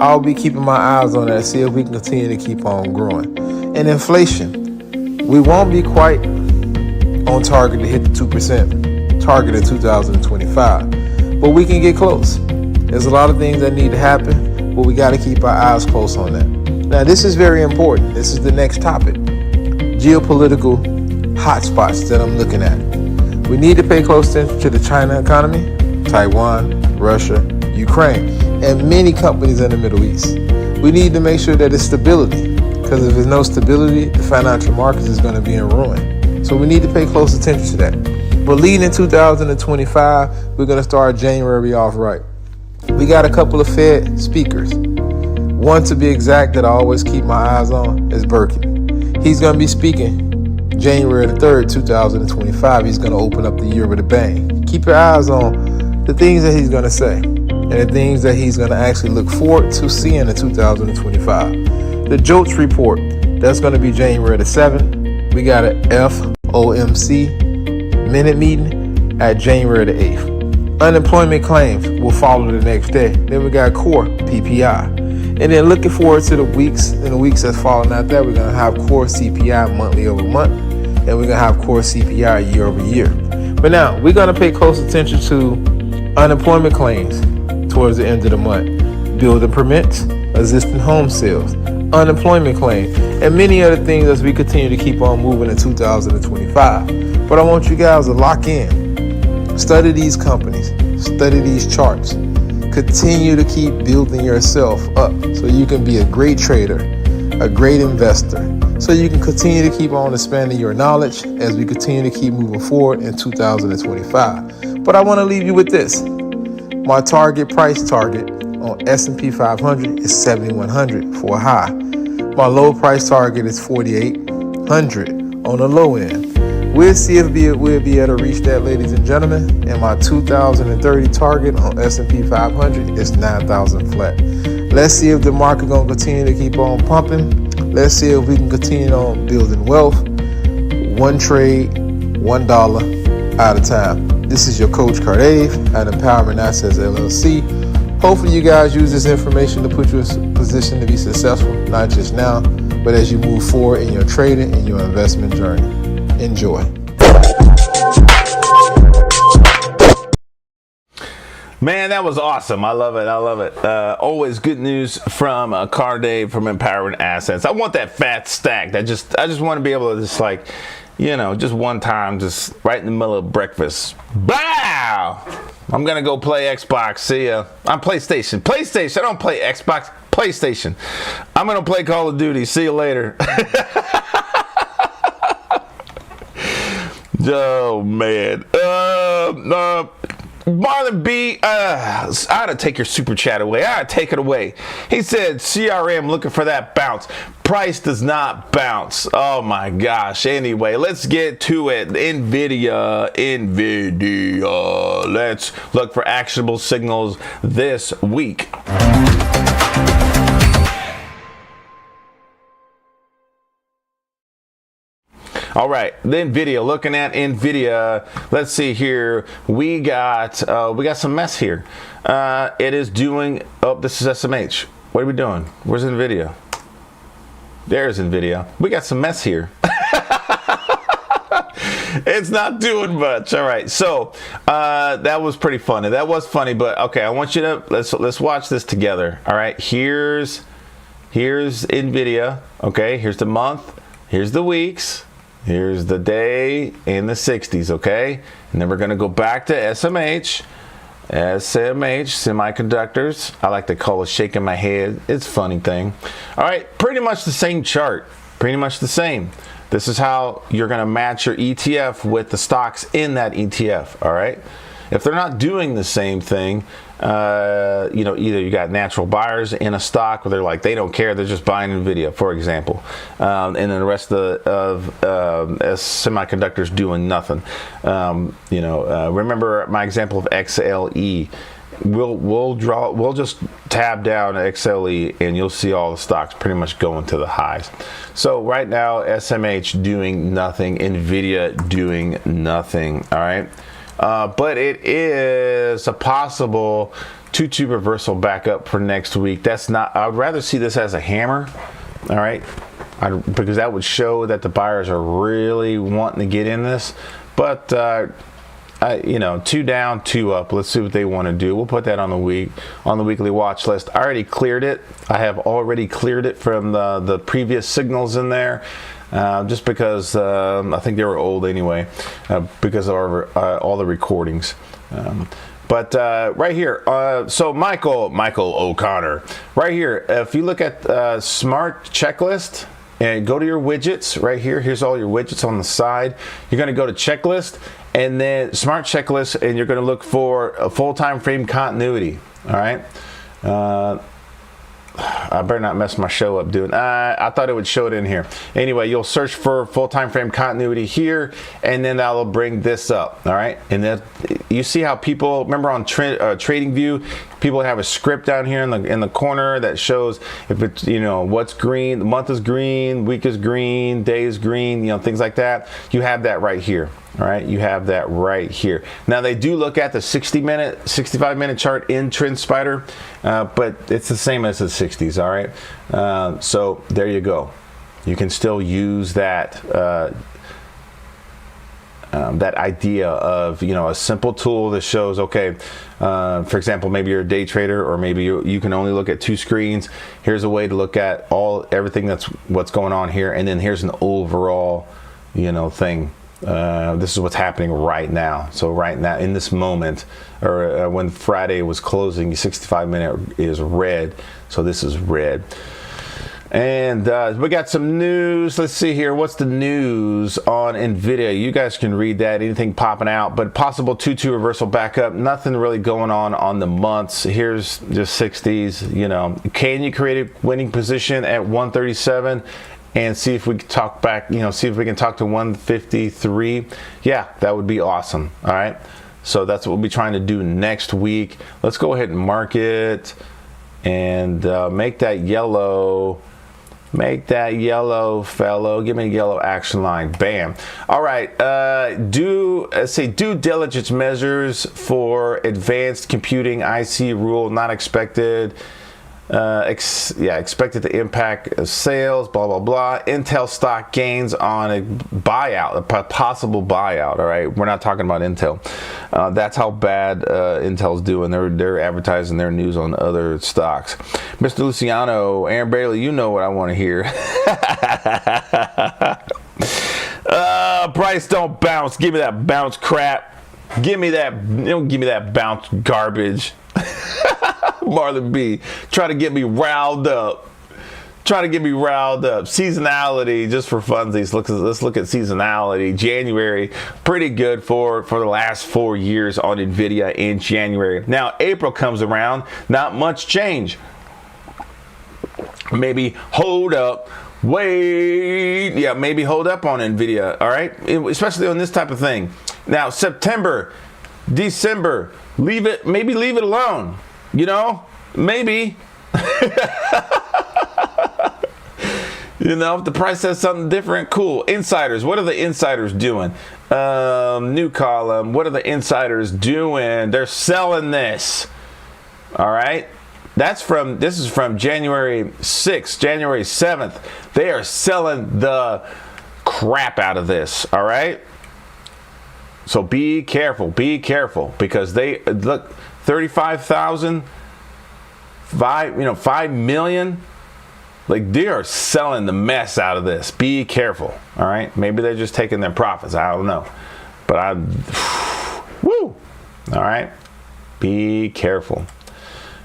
I'll be keeping my eyes on that to see if we can continue to keep on growing. And inflation, we won't be quite on target to hit the 2% target in 2025, but we can get close. There's a lot of things that need to happen, but we got to keep our eyes close on that. Now, this is very important. This is the next topic. Geopolitical hotspots that I'm looking at. We need to pay close attention to the China economy, Taiwan, Russia, Ukraine, and many companies in the Middle East. We need to make sure that there's stability, because if there's no stability, the financial markets is going to be in ruin. So we need to pay close attention to that. But leading in 2025, we're going to start January off right. We got a couple of Fed speakers. One, to be exact, that I always keep my eyes on is Birkin. He's going to be speaking January the 3rd, 2025. He's going to open up the year with a bang. Keep your eyes on the things that he's going to say and the things that he's going to actually look forward to seeing in 2025. The JOLTS report, that's going to be January the 7th. We got an FOMC minute meeting at January the 8th. Unemployment claims will follow the next day. Then we got core PPI. And then looking forward to the weeks that's following out that, we're going to have core CPI monthly over month, and we're going to have core CPI year over year. But now we're going to pay close attention to unemployment claims towards the end of the month, building permits, existing home sales, unemployment claim, and many other things as we continue to keep on moving in 2025. But I want you guys to lock in, study these companies, study these charts, continue to keep building yourself up so you can be a great trader, a great investor, so you can continue to keep on expanding your knowledge as we continue to keep moving forward in 2025. But I want to leave you with this. My price target on S&P 500 is 7,100 for a high. My low price target is 4,800 on the low end. We'll see if we'll be able to reach that, ladies and gentlemen. And my 2030 target on S&P 500 is 9,000 flat. Let's see if the market gonna continue to keep on pumping. Let's see if we can continue on building wealth, one trade, $1 at a time. This is your coach Cardave at Empowerment Assets LLC. Hopefully you guys use this information to put you in a position to be successful, not just now, but as you move forward in your trading and your investment journey. Enjoy. Man, that was awesome. I love it. I love it. Always good news from Cardave from Empowerment Assets. I want that fat stack. I just want to be able to just like, you know, just one time, just right in the middle of breakfast. Wow! I'm gonna go play Xbox. See ya. I'm PlayStation. PlayStation. I don't play Xbox. PlayStation. I'm gonna play Call of Duty. See you later. Oh man. Marlon B, I ought to take your super chat away. I ought to take it away. He said, CRM looking for that bounce. Price does not bounce. Oh my gosh. Anyway, let's get to it. NVIDIA. Let's look for actionable signals this week. All right, the NVIDIA, looking at NVIDIA, let's see here. We got some mess here. It is doing, oh, this is SMH. What are we doing? Where's NVIDIA? There's NVIDIA. We got some mess here. It's not doing much. All right, so that was pretty funny. That was funny, but okay, I want you to, let's watch this together. All right, here's NVIDIA. Okay, here's the month, here's the weeks. Here's the day in the 60s, okay? And then we're going to go back to SMH. Semiconductors. I like to call it shaking my head. It's a funny thing. All right, pretty much the same chart. Pretty much the same. This is how you're going to match your ETF with the stocks in that ETF, all right? If they're not doing the same thing, you know, either you got natural buyers in a stock where they're like, they don't care, they're just buying NVIDIA, for example. And then the rest of semiconductors doing nothing. You know, remember my example of XLE. We'll just tab down XLE and you'll see all the stocks pretty much going to the highs. So right now, SMH doing nothing, NVIDIA doing nothing, all right? But it is a possible 2-2 reversal back up for next week. That's not, I'd rather see this as a hammer, all right? Because that would show that the buyers are really wanting to get in this. But, you know, 2 down, 2 up. Let's see what they want to do. We'll put that on the weekly watch list. I already cleared it. I have already cleared it from the previous signals in there. Just because I think they were old anyway, because of all the recordings. But right here, so Michael O'Connor, right here, if you look at Smart Checklist and go to your widgets right here, here's all your widgets on the side. You're going to go to Checklist and then Smart Checklist, and you're going to look for a full time frame continuity. All right. I better not mess my show up doing. I thought it would show it in here. Anyway, you'll search for full time frame continuity here, and then that'll bring this up. All right, and then you see how people remember on Trading View, people have a script down here in the corner that shows if it's, you know, what's green, the month is green, week is green, day is green, you know, things like that. You have that right here. All right, you have that right here. Now they do look at the 60-minute, 65-minute chart in TrendSpider, but it's the same as the 60s. All right, so there you go. You can still use that. that idea of, you know, a simple tool that shows, okay, for example, maybe you're a day trader, or maybe you can only look at 2 screens. Here's a way to look at everything what's going on here, and then here's an overall, you know, thing. This is what's happening right now. So right now, in this moment, or when Friday was closing, 65-minute is red. So this is red. And we got some news. Let's see here. What's the news on NVIDIA? You guys can read that. Anything popping out, but possible 2-2 reversal back up. Nothing really going on the months. Here's just 60s. You know, can you create a winning position at 137 and see if we can talk back, you know, see if we can talk to 153? Yeah, that would be awesome. All right. So that's what we'll be trying to do next week. Let's go ahead and mark it and make that yellow. Make that yellow, fellow. Give me a yellow action line. Bam. All right. Due diligence measures for advanced computing IC rule not expected. Expected to impact sales, blah, blah, blah. Intel stock gains on a buyout, a possible buyout, all right? We're not talking about Intel. That's how bad Intel's doing. They're advertising their news on other stocks. Mr. Luciano, Aaron Bailey, you know what I want to hear. Price don't bounce. Give me that bounce crap. Give me that bounce garbage. Marlon B, try to get me riled up. Seasonality, just for funsies. Let's look at seasonality. January, pretty good for the last 4 years on NVIDIA in January. Now, April comes around, not much change. Maybe hold up. Wait. Yeah, maybe hold up on NVIDIA, all right? Especially on this type of thing. Now, September, December, maybe leave it alone. You know, maybe. You know, if the price says something different, cool. Insiders, what are the insiders doing? New column, what are the insiders doing? They're selling this. All right. This is from January 6th, January 7th. They are selling the crap out of this. All right. So be careful, because they look. 35,000, 5 million. Like, they are selling the mess out of this. Be careful. All right. Maybe they're just taking their profits. I don't know. But woo. All right. Be careful.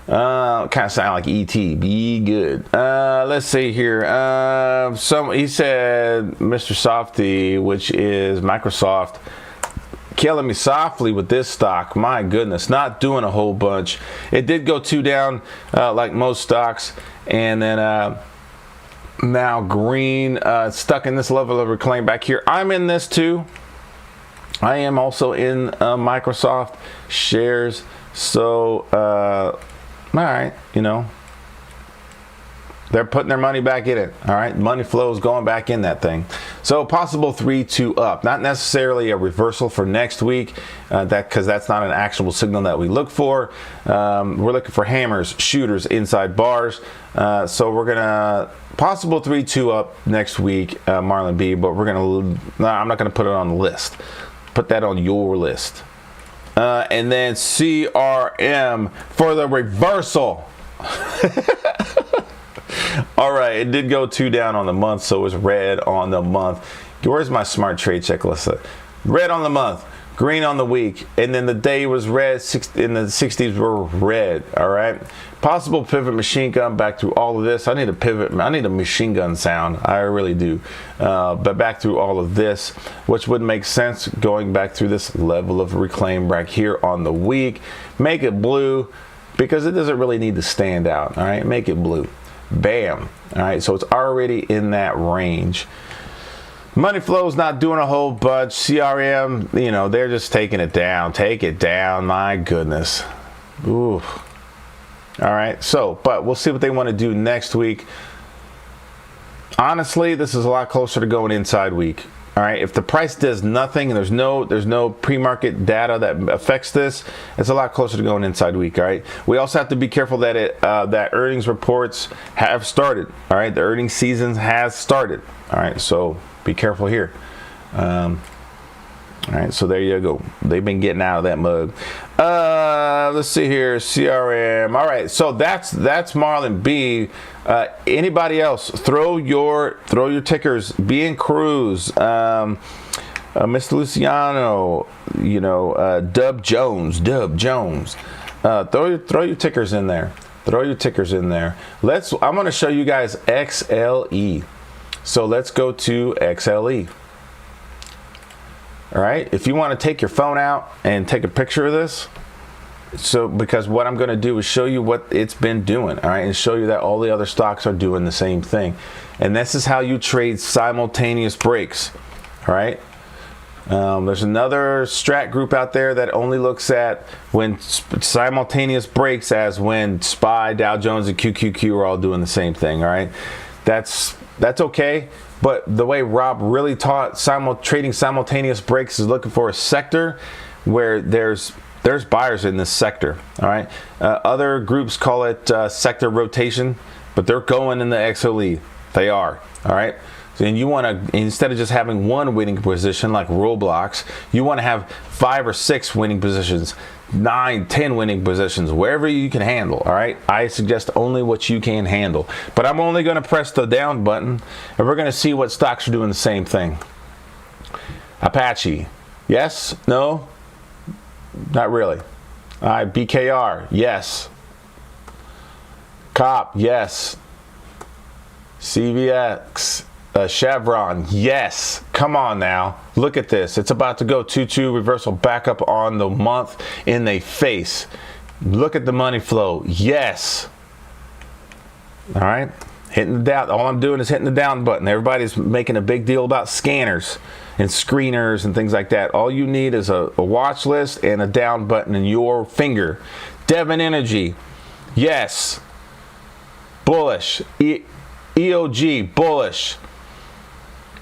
Kind of sound like ET. Be good. Let's see here. He said Mr. Softy, which is Microsoft, killing me softly with this stock. My goodness, not doing a whole bunch. It did go 2 down like most stocks, and then now green, stuck in this level of reclaim back here. I'm in this too. I am also in Microsoft shares. So all right, you know, they're putting their money back in it. All right, money flow is going back in that thing. So possible 3-2 up. Not necessarily a reversal for next week, because that's not an actual signal that we look for. We're looking for hammers, shooters, inside bars. So we're gonna possible 3-2 up next week, Marlon B. But I'm not gonna put it on the list. Put that on your list. And then CRM for the reversal. All right, it did go 2 down on the month, so it's red on the month. Where's my smart trade checklist? Red on the month, green on the week, and then the day was red. In the 60s were red. All right. Possible pivot machine gun back through all of this. I need a pivot. I need a machine gun sound. I really do. But back through all of this, which would make sense going back through this level of reclaim back here on the week. Make it blue because it doesn't really need to stand out. All right, make it blue. Bam. All right, so it's already in that range. Money flow's not doing a whole bunch. CRM, you know, they're just taking it down. Take it down. My goodness. Ooh. All right, so, but we'll see what they want to do next week. Honestly, this is a lot closer to going inside week. All right, if the price does nothing and there's no pre-market data that affects this, it's a lot closer to going inside week. All right, we also have to be careful that that earnings reports have started. All right, the earnings season has started. All right, so be careful here. All All right, so there you go. They've been getting out of that mug. Let's see here, CRM. All right, so that's Marlin B. Anybody else? Throw your tickers. B and Cruz, Mr. Luciano, you know, Dub Jones. Throw your tickers in there. Throw your tickers in there. I'm going to show you guys XLE. So let's go to XLE. All right, if you want to take your phone out and take a picture of this, because what I'm going to do is show you what it's been doing, all right, and show you that all the other stocks are doing the same thing. And this is how you trade simultaneous breaks, all right? There's another strat group out there that only looks at when simultaneous breaks as when SPY, Dow Jones, and QQQ are all doing the same thing, all right? That's okay. But the way Rob really taught trading simultaneous breaks is looking for a sector where there's buyers in this sector. All right. Other groups call it sector rotation, but they're going in the XLE. They are. All right. And you want to, instead of just having one winning position like Roblox, you want to have 5 or 6 winning positions, 9, 10 winning positions, wherever you can handle. All right, I suggest only what you can handle, but I'm only going to press the down button and we're going to see what stocks are doing the same thing. Apache, yes, no, not really. All right, BKR, yes. COP, yes. CVX, Chevron, yes. Come on now, look at this. It's about to go 2-2 reversal back up on the month in the face. Look at the money flow, yes. All right, hitting the down. All I'm doing is hitting the down button. Everybody's making a big deal about scanners and screeners and things like that. All you need is a watch list and a down button in your finger. Devon Energy, yes. Bullish. EOG, bullish.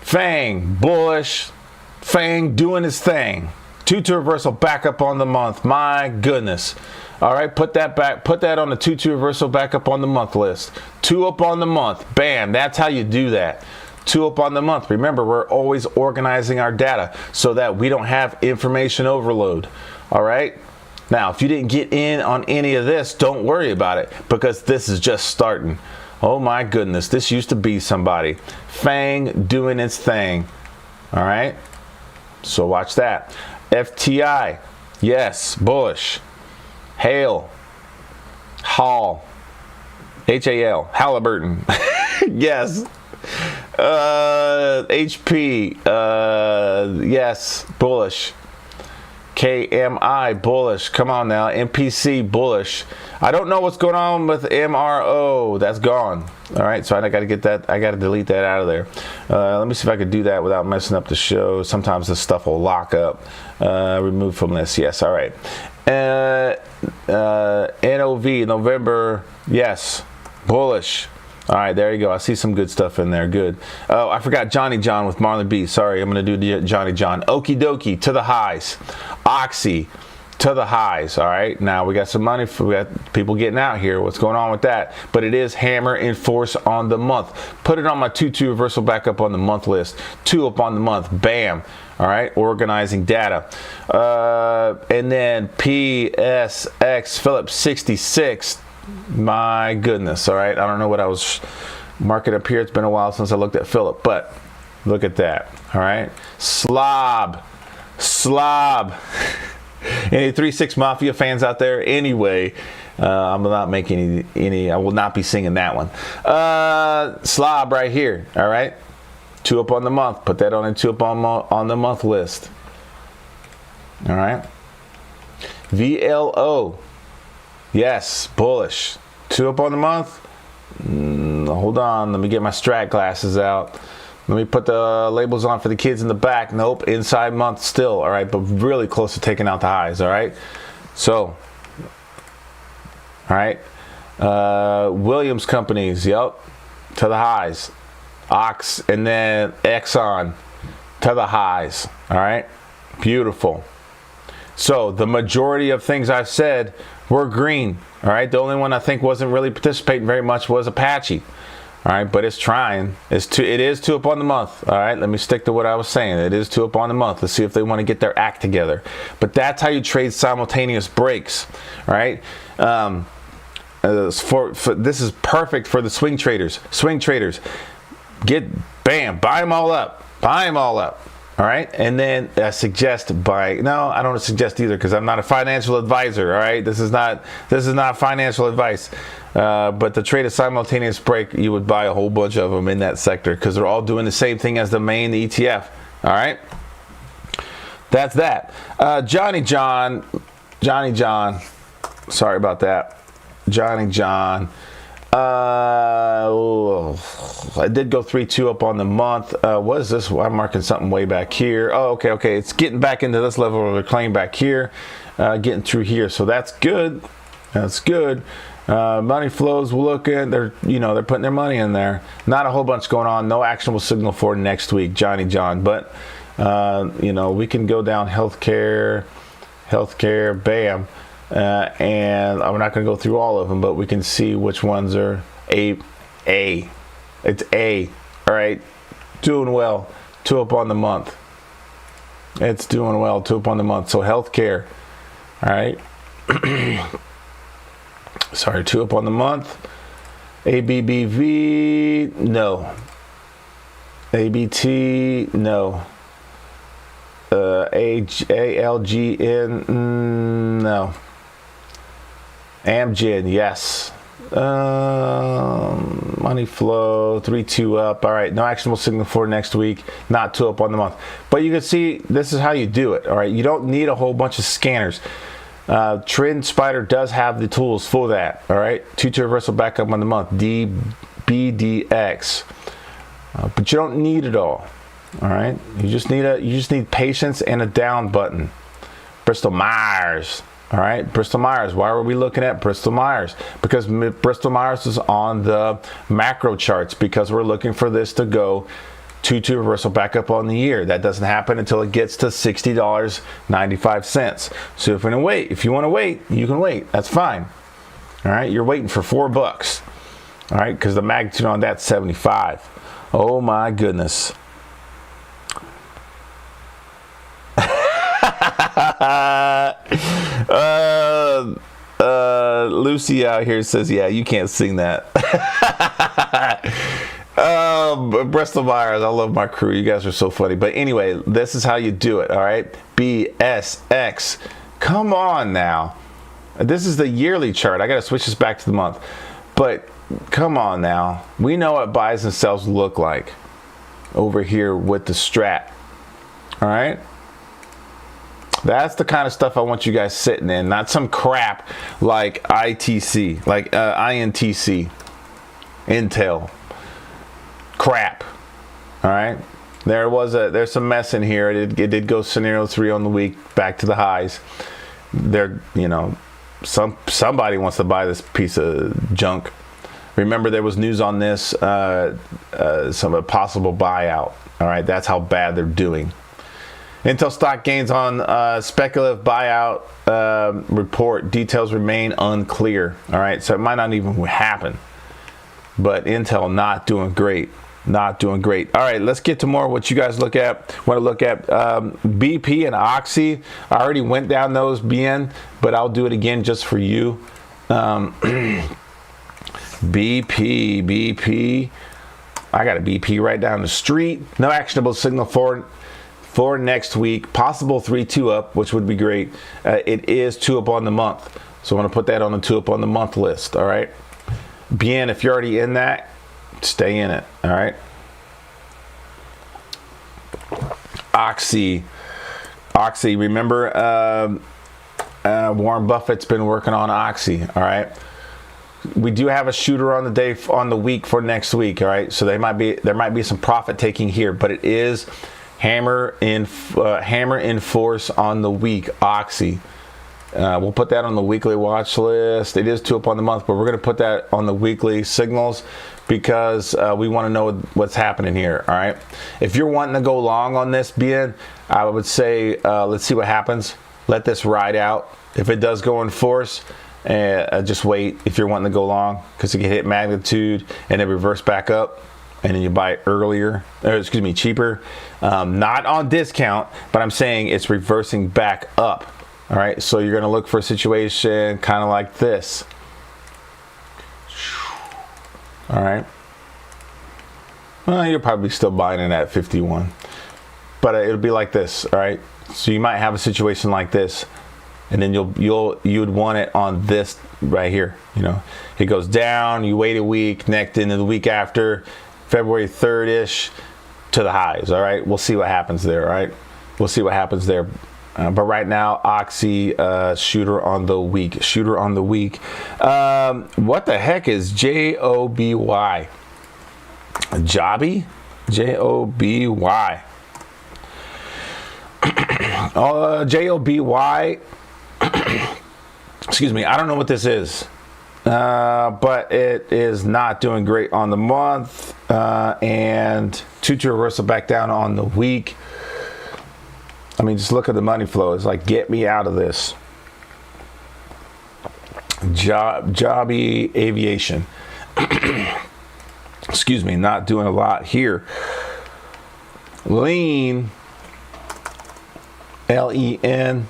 Fang, bullish. Fang doing his thing. 2-2 reversal back up on the month. My goodness. All right, put that on the 2-2 reversal back up on the month list. 2 up on the month. Bam, that's how you do that. 2 up on the month. Remember, we're always organizing our data so that we don't have information overload. All right? Now, if you didn't get in on any of this, don't worry about it because this is just starting. Oh my goodness, this used to be somebody. Fang doing its thing. All right? So watch that. FTI, yes, bullish. Hale, Hall, HAL, Halliburton, yes. HP, yes, bullish. KMI, bullish. Come on now. MPC, bullish. I don't know what's going on with MRO. That's gone. All right, so I got to get that. I got to delete that out of there. Let me see if I could do that without messing up the show. Sometimes this stuff will lock up. Remove from this. Yes. All right. NOV, November. Yes. Bullish. All right, there you go. I see some good stuff in there. Good. Oh, I forgot Johnny John with Marlon B. Sorry, I'm going to do Johnny John. Okie dokie to the highs. Oxy to the highs. All right, now we got some money. We got people getting out here. What's going on with that? But it is hammer in force on the month. Put it on my 2-2 reversal back up on the month list. 2 up on the month. Bam. All right, organizing data. And then PSX Phillips 66. My goodness. All right, I don't know what I was marking up here. It's been a while since I looked at Philip, but look at that. All right, slob. Any 3-6 Mafia fans out there? Anyway, I'm not making any. I will not be singing that one. Slob right here. All right, 2 up on the month. Put that on a 2 up on the month list. All right, VLO. Yes, bullish. 2 up on the month. Hold on, let me get my strat glasses out. Let me put the labels on for the kids in the back. Nope, inside month still. All right, but really close to taking out the highs. All right, so, all right, Williams companies. Yep, to the highs. Ox and then Exxon to the highs. All right, beautiful. So the majority of things I've said were green. All right, the only one I think wasn't really participating very much was Apache. All right, but it's trying. It is 2 up on the month. All right, let me stick to what I was saying. It is 2 up on the month. Let's see if they want to get their act together. But that's how you trade simultaneous breaks. All right. This is perfect for the swing traders. Swing traders, buy them all up. Buy them all up. All right, and then I suggest no, I don't suggest either because I'm not a financial advisor. All right, this is not financial advice. But to trade a simultaneous break, you would buy a whole bunch of them in that sector because they're all doing the same thing as the main ETF. All right, that's that. Johnny John, sorry about that. Johnny John. I did go 3-2 up on the month. What is this? I'm marking something way back here. Oh, okay. It's getting back into this level of the claim back here, getting through here. So that's good. That's good. Money flows. We're looking. They're putting their money in there. Not a whole bunch going on. No actionable signal for next week, Johnny John. But we can go down healthcare. Bam. And I'm not going to go through all of them, but we can see which ones are A. It's A. All right. Doing well. 2 up on the month. It's doing well. 2 up on the month. So healthcare. All right. Sorry, 2 up on the month. ABBV, no. ABT, no. ALGN, no. Amgen, yes. Money flow, 3-2 up. All right, no actionable signal for next week. Not 2 up on the month. But you can see this is how you do it. All right, you don't need a whole bunch of scanners. TrendSpider does have the tools for that. All right, 2-2 reversal back up on the month. BDX. But you don't need it all. All right, you just need patience and a down button. Bristol Myers. All right, Bristol Myers. Why were we looking at Bristol Myers? Because Bristol Myers is on the macro charts because we're looking for this to go 2-2 reversal back up on the year. That doesn't happen until it gets to $60.95. So if you want to wait, you can wait. That's fine. All right, you're waiting for $4. All right, because the magnitude on that's 75. Oh my goodness. Lucy out here says, yeah, you can't sing that. Bristol Myers, I love my crew. You guys are so funny. But anyway, this is how you do it, all right? BSX. Come on now. This is the yearly chart. I got to switch this back to the month. But come on now. We know what buys and sells look like over here with the Strat. All right? That's the kind of stuff I want you guys sitting in, not some crap like ITC, like INTC, Intel. Crap. All right? There's some mess in here. It did go scenario 3 on the week, back to the highs. Somebody wants to buy this piece of junk. Remember, there was news on this, some possible buyout. All right, that's how bad they're doing. Intel stock gains on speculative buyout report. Details remain unclear. All right, so it might not even happen. But Intel not doing great. Not doing great. All right, let's get to more what you guys want to look at. BP and Oxy. I already went down those, BN, but I'll do it again just for you. BP. I got a BP right down the street. No actionable signal for next week. Possible 3-2 up, which would be great. It is 2 up on the month. So I want to put that on the 2 up on the month list. All right. Bien, if you're already in that, stay in it. All right. Oxy. Remember, Warren Buffett's been working on Oxy. All right. We do have a shooter on the week for next week. All right. So there might be some profit taking here, but it is hammer in force on the week. Oxy. We'll put that on the weekly watch list. It is 2 up on the month, but we're going to put that on the weekly signals because we want to know what's happening here. All right. If you're wanting to go long on this, I would say let's see what happens. Let this ride out. If it does go in force, just wait if you're wanting to go long, because it can hit magnitude and then reverse back up, and then you buy it earlier, or excuse me, cheaper. Not on discount, but I'm saying it's reversing back up. All right, so you're gonna look for a situation kind of like this. All right. Well, you're probably still buying it at 51, but it'll be like this. All right. So you might have a situation like this, and then you'd want it on this right here. You know, it goes down. You wait a week, next into the week after, February 3rd-ish to the highs. All right. We'll see what happens there. All right. We'll see what happens there. But right now, Oxy, shooter on the week. Shooter on the week. What the heck is J-O-B-Y? Jobby? J-O-B-Y. J-O-B-Y. Excuse me. I don't know what this is. But it is not doing great on the month. And 2-2 reversal back down on the week. I mean, just look at the money flow. It's like, get me out of this. Jobby Aviation. Excuse me, not doing a lot here. Lean. L-E-N.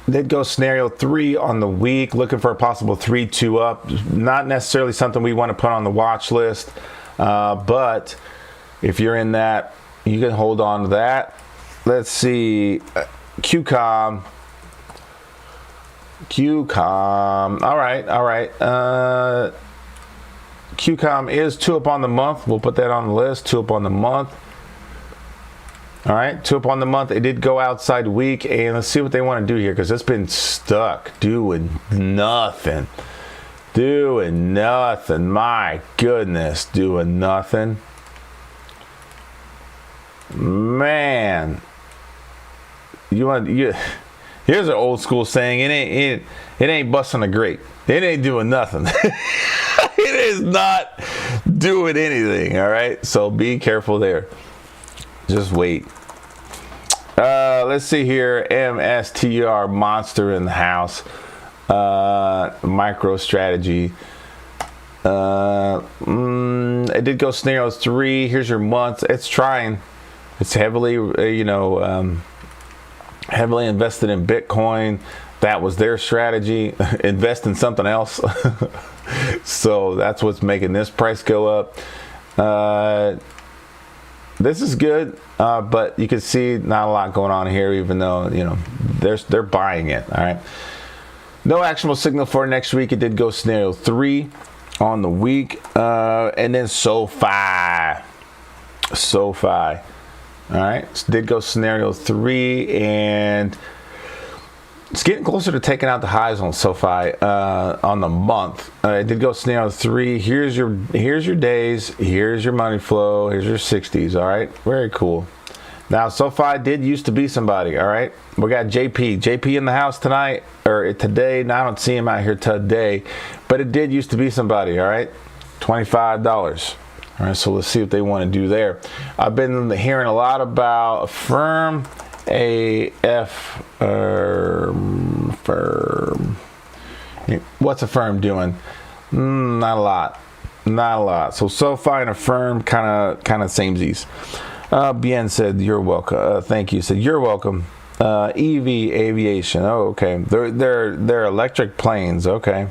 Did go scenario 3 on the week. Looking for a possible 3-2 up. Not necessarily something we want to put on the watch list. But if you're in that, you can hold on to that. Let's see. QCOM. All right. QCOM is 2 up on the month. We'll put that on the list. 2 up on the month. All right, 2 up on the month. It did go outside week, and let's see what they want to do here, because it's been stuck doing nothing. My goodness, doing nothing. Man, here's an old school saying: it ain't busting a grape. It ain't doing nothing. It is not doing anything. All right, so be careful there. Just wait. Let's see here. MSTR Monster in the house. MicroStrategy. It did go scenario 3. Here's your month. It's trying. It's heavily, heavily invested in Bitcoin. That was their strategy. Invest in something else. So that's what's making this price go up. This is good, but you can see not a lot going on here, even though they're buying it. All right. No actionable signal for next week. It did go scenario 3 on the week, and then SoFi. All right, did go scenario 3, and it's getting closer to taking out the highs on SoFi on the month. It did go scenario 3. Here's your days. Here's your money flow. Here's your 60s. All right, very cool. Now SoFi did used to be somebody. All right, we got JP in the house tonight or today. Now I don't see him out here today, but it did used to be somebody. All right, $25. All right, so let's see what they want to do there. I've been hearing a lot about Affirm. Firm. What's Affirm doing? Not a lot. So SoFi and Affirm kind of samesies. Bien said you're welcome. Thank you. Said you're welcome. EV Aviation. Oh, okay. They're electric planes. Okay.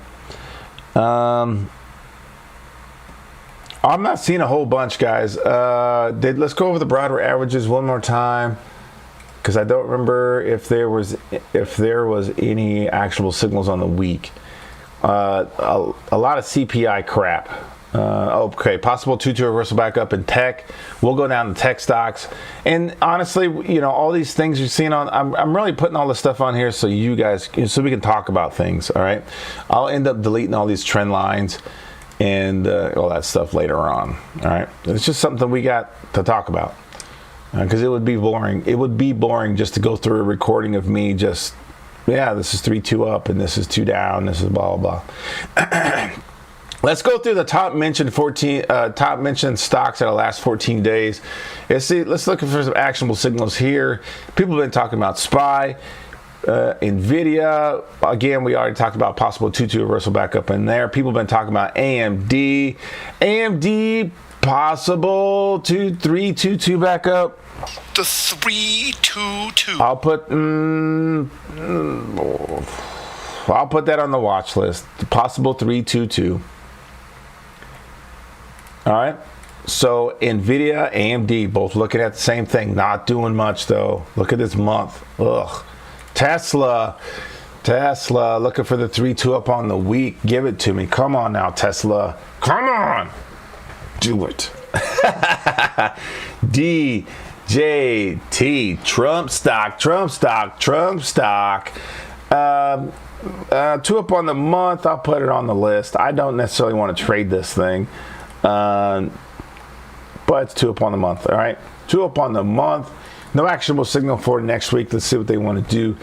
I'm not seeing a whole bunch, guys. Let's go over the broader averages one more time, because I don't remember if there was any actual signals on the week. A lot of CPI crap. Okay, possible 2-2 reversal back up in tech. We'll go down to tech stocks. And honestly, all these things you're seeing on, I'm really putting all this stuff on here so you guys, so we can talk about things. All right. I'll end up deleting all these trend lines and all that stuff later on. All right. It's just something we got to talk about, because it would be boring. It would be boring just to go through a recording of me just, this is 3-2 up and this is 2 down. This is blah, blah, blah. Let's go through the top mentioned stocks out of the last 14 days. Let's look for some actionable signals here. People have been talking about SPY. NVIDIA, again, we already talked about possible 2-2 reversal back up in there. People have been talking about AMD. AMD, possible 2-3-2-2 back up. The 3-2-2. I'll put that on the watch list. Possible 3-2-2. All right. So NVIDIA, AMD, both looking at the same thing. Not doing much though. Look at this month. Ugh. Tesla looking for the 3-2 up on the week. Give it to me. Come on now, Tesla. Come on. Do it. DJT. Trump stock. 2 up on the month. I'll put it on the list. I don't necessarily want to trade this thing. But it's 2 up on the month. All right. 2 up on the month. No actionable signal for next week. Let's see what they want to do.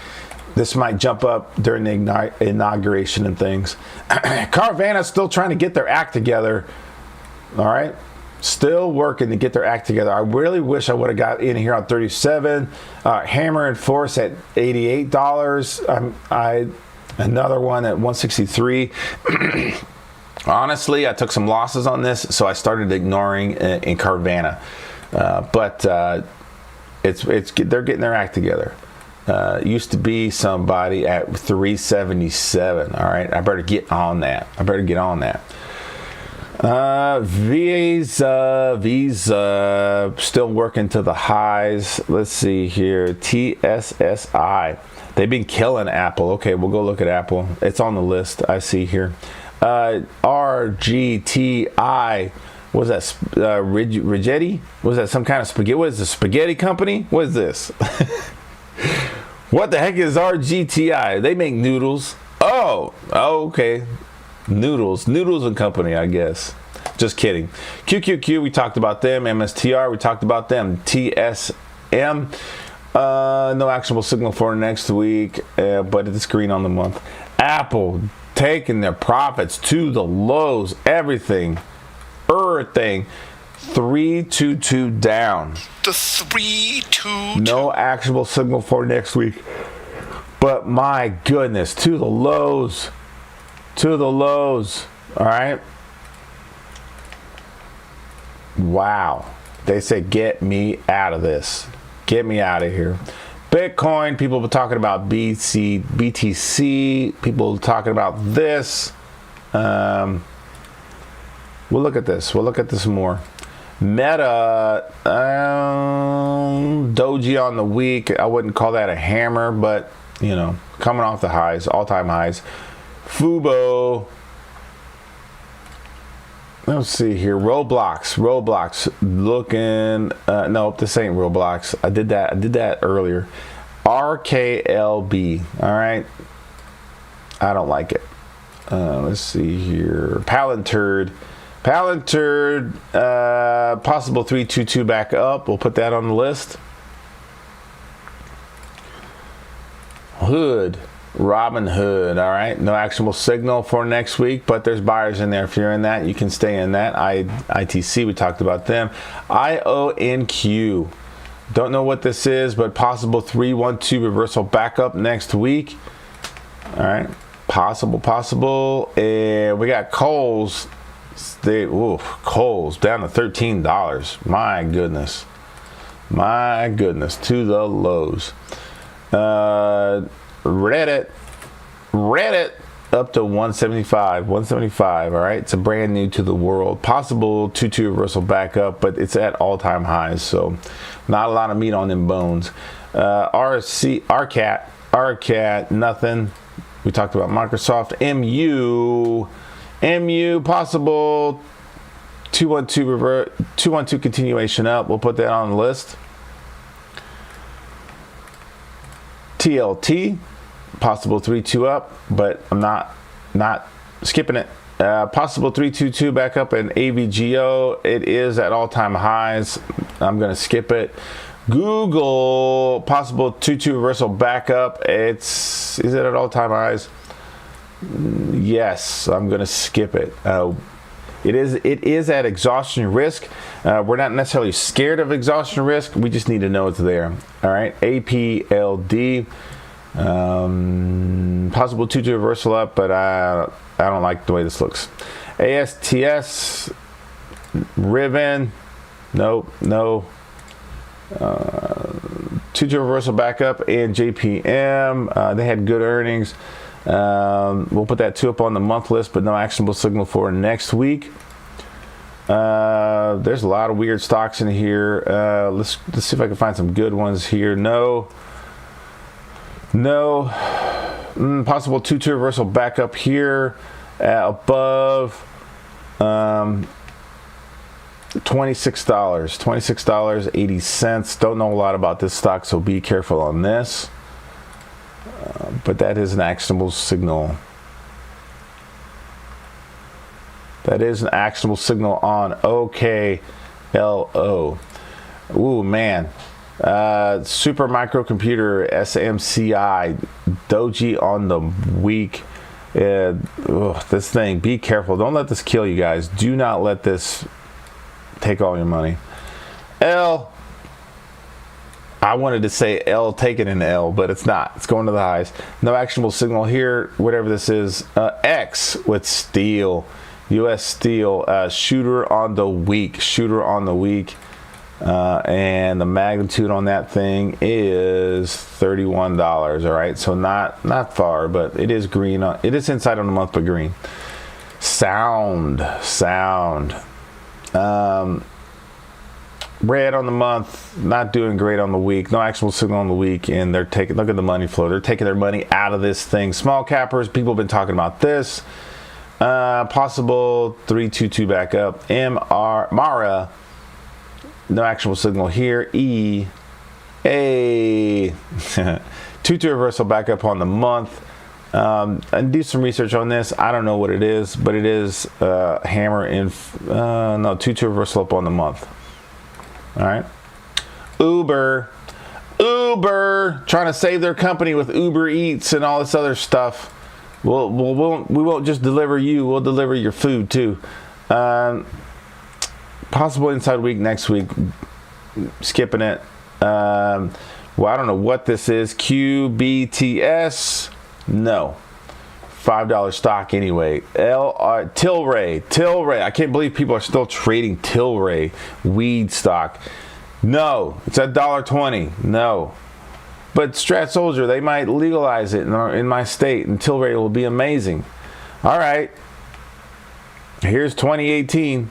This might jump up during the inauguration and things. Carvana's still trying to get their act together. All right. Still working to get their act together. I really wish I would have got in here on 37. Hammer and Force at $88. Another one at 163. Honestly, I took some losses on this, so I started ignoring in Carvana. But they're getting their act together. Used to be somebody at 377. All right, I better get on that. Visa, still working to the highs. Let's see here. TSSI. They've been killing Apple. Okay, we'll go look at Apple. It's on the list. I see here. RGTI. Was that Rigetti? Was that some kind of spaghetti? What is the spaghetti company? What is this? What the heck is RGTI? They make noodles. Oh, okay. Noodles and Company, I guess. Just kidding. QQQ, we talked about them. MSTR, we talked about them. TSM, no actionable signal for next week, but it's green on the month. Apple taking their profits to the lows. Everything 3-2-2 down. The 3-2-2. No actionable signal for next week, but my goodness, to the lows. All right. Wow. They said, get me out of this. Get me out of here. Bitcoin, people were talking about BTC. People talking about this. We'll look at this. We'll look at this more. Meta, Doji on the week. I wouldn't call that a hammer, but, coming off the highs, all-time highs. Fubo. Let's see here. Roblox looking. Nope, this ain't Roblox. I did that earlier. RKLB. All right. I don't like it. Let's see here. Palantir. Possible 3-2-2 back up. We'll put that on the list. Robinhood, all right. No actionable signal for next week, but there's buyers in there. If you're in that, you can stay in that. ITC, we talked about them. IONQ. Don't know what this is, but possible 3-1-2 reversal back up next week. All right. Possible. And we got Kohl's. Kohl's down to $13. My goodness, to the lows. Reddit up to 175. All right, it's a brand new to the world. Possible 2-2 reversal back up, but it's at all-time highs, so not a lot of meat on them bones. RCAT, nothing. We talked about Microsoft. MU possible 2-1-2 continuation up. We'll put that on the list. TLT possible 3-2 up, but I'm not skipping it. Possible 3-2-2 back up in AVGO. It is at all-time highs. I'm gonna skip it. Google possible 2-2 reversal back up. Is it at all-time highs? Yes, I'm gonna skip it. It is at exhaustion risk. We're not necessarily scared of exhaustion risk. We just need to know it's there. All right. APLD. Possible 2-2 reversal up, but I don't like the way this looks. ASTS, Ribbon, nope, no. 2-2 reversal back up, and JPM, they had good earnings. We'll put that 2 up on the month list, but no actionable signal for next week. There's a lot of weird stocks in here. Let's see if I can find some good ones here. No. Possible 2-2 reversal back up here above $26.80. Don't know a lot about this stock, so be careful on this. But that is an actionable signal. That is an actionable signal on OKLO. Ooh, man. Super microcomputer, SMCI, Doji on the week. This thing, be careful. Don't let this kill you guys. Do not let this take all your money. L. I wanted to say L, take it in L, but it's not. It's going to the highs. No actionable signal here, whatever this is. X with steel. U.S. Steel, shooter on the week. And the magnitude on that thing is $31. All right, so not far, but it is green. It is inside on the month, but green. Sound. Red on the month, not doing great on the week. No actual signal on the week, and they're taking. Look at the money flow. They're taking their money out of this thing. Small cappers. People have been talking about this. Possible 322 back up. Mara. No actual signal here. E. A. 2-2 reversal back up on the month. And do some research on this. I don't know what it is, but it is hammer in. No, 2-2 reversal up on the month. All right. Uber trying to save their company with Uber Eats and all this other stuff. We won't just deliver you. We'll deliver your food too. Possible inside week next week. Skipping it. Well, I don't know what this is. QBTS. No. $5 stock anyway. Tilray. I can't believe people are still trading Tilray weed stock. No, it's at $1.20. No. But Strat Soldier, they might legalize it in my state, and Tilray will be amazing. All right. Here's 2018.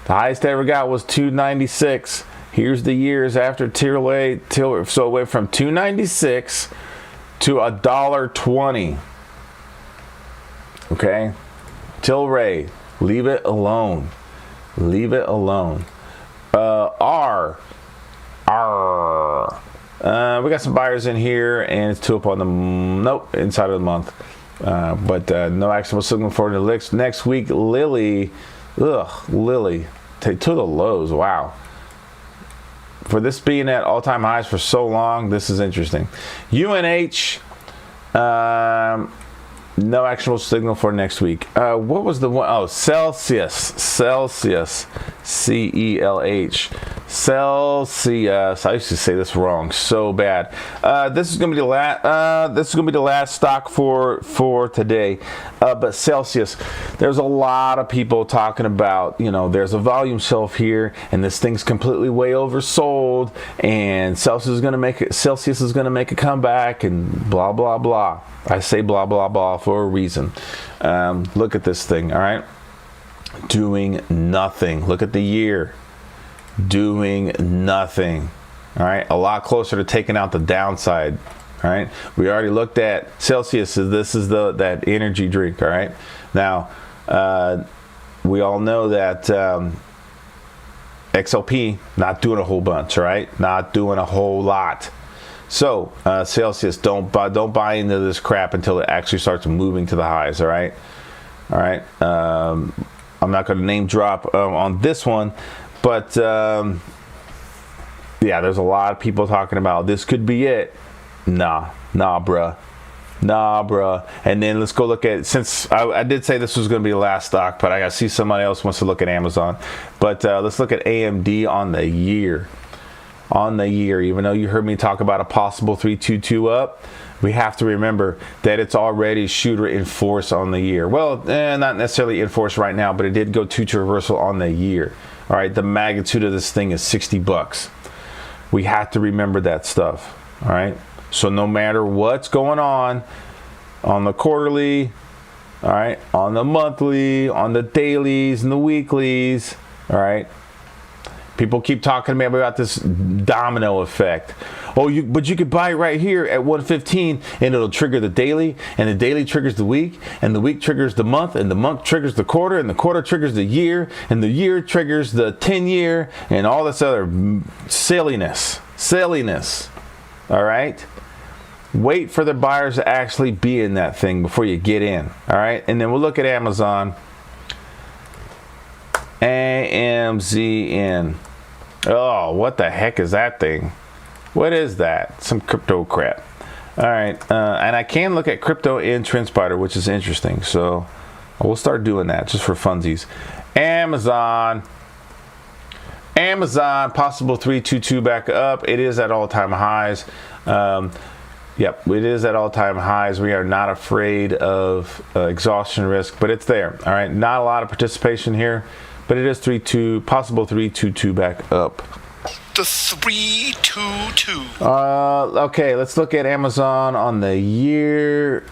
The highest I ever got was $2.96. Here's the years after Tilray. So it went from $2.96 to $1.20. Okay, Tilray, leave it alone. We got some buyers in here, and it's 2 up on the inside of the month. But no actionable signal for the next week. Lily, to the lows. Wow. For this being at all-time highs for so long, this is interesting. UNH. No actionable signal for next week. What was the one? Oh, Celsius. CELH. Celsius. I used to say this wrong so bad. This is going to be the last. This is going to be the last stock for today. But Celsius, there's a lot of people talking about. There's a volume shelf here, and this thing's completely way oversold. And Celsius is going to make a comeback, and blah blah blah. I say blah blah blah for a reason. Look at this thing. All right, doing nothing. Look at the year. Doing nothing. All right, a lot closer to taking out the downside. All right, we already looked at Celsius. This is that energy drink. All right, now we all know that XLP not doing a whole bunch. All right, not doing a whole lot. So Celsius, don't buy into this crap until it actually starts moving to the highs. All right. I'm not going to name drop on this one. But, yeah, there's a lot of people talking about this could be it. Nah, bruh. And then let's go look at, since I did say this was going to be the last stock, but I got to see somebody else wants to look at Amazon. But let's look at AMD on the year. Even though you heard me talk about a possible 322 up, we have to remember that it's already shooter in force on the year. Well, not necessarily in force right now, but it did go 2-2 reversal on the year. All right, the magnitude of this thing is 60 bucks. We have to remember that stuff. All right, so no matter what's going on the quarterly, all right, on the monthly, on the dailies and the weeklies, all right, people keep talking to me about this domino effect. Oh, but you could buy it right here at 115 and it'll trigger the daily, and the daily triggers the week, and the week triggers the month, and the month triggers the quarter, and the quarter triggers the year, and the year triggers the 10-year, and all this other silliness. All right? Wait for the buyers to actually be in that thing before you get in. All right? And then we'll look at Amazon. AMZN. Oh, what the heck is that thing? What is that? Some crypto crap. All right, and I can look at crypto in TrendSpider, which is interesting. So we'll start doing that just for funsies. Amazon, possible 322 back up. It is at all-time highs. Yep, it is at all-time highs. We are not afraid of exhaustion risk, but it's there. All right, not a lot of participation here, but it is 3-2, possible 322 back up. The 3-2-2. Okay, let's look at Amazon on the yearly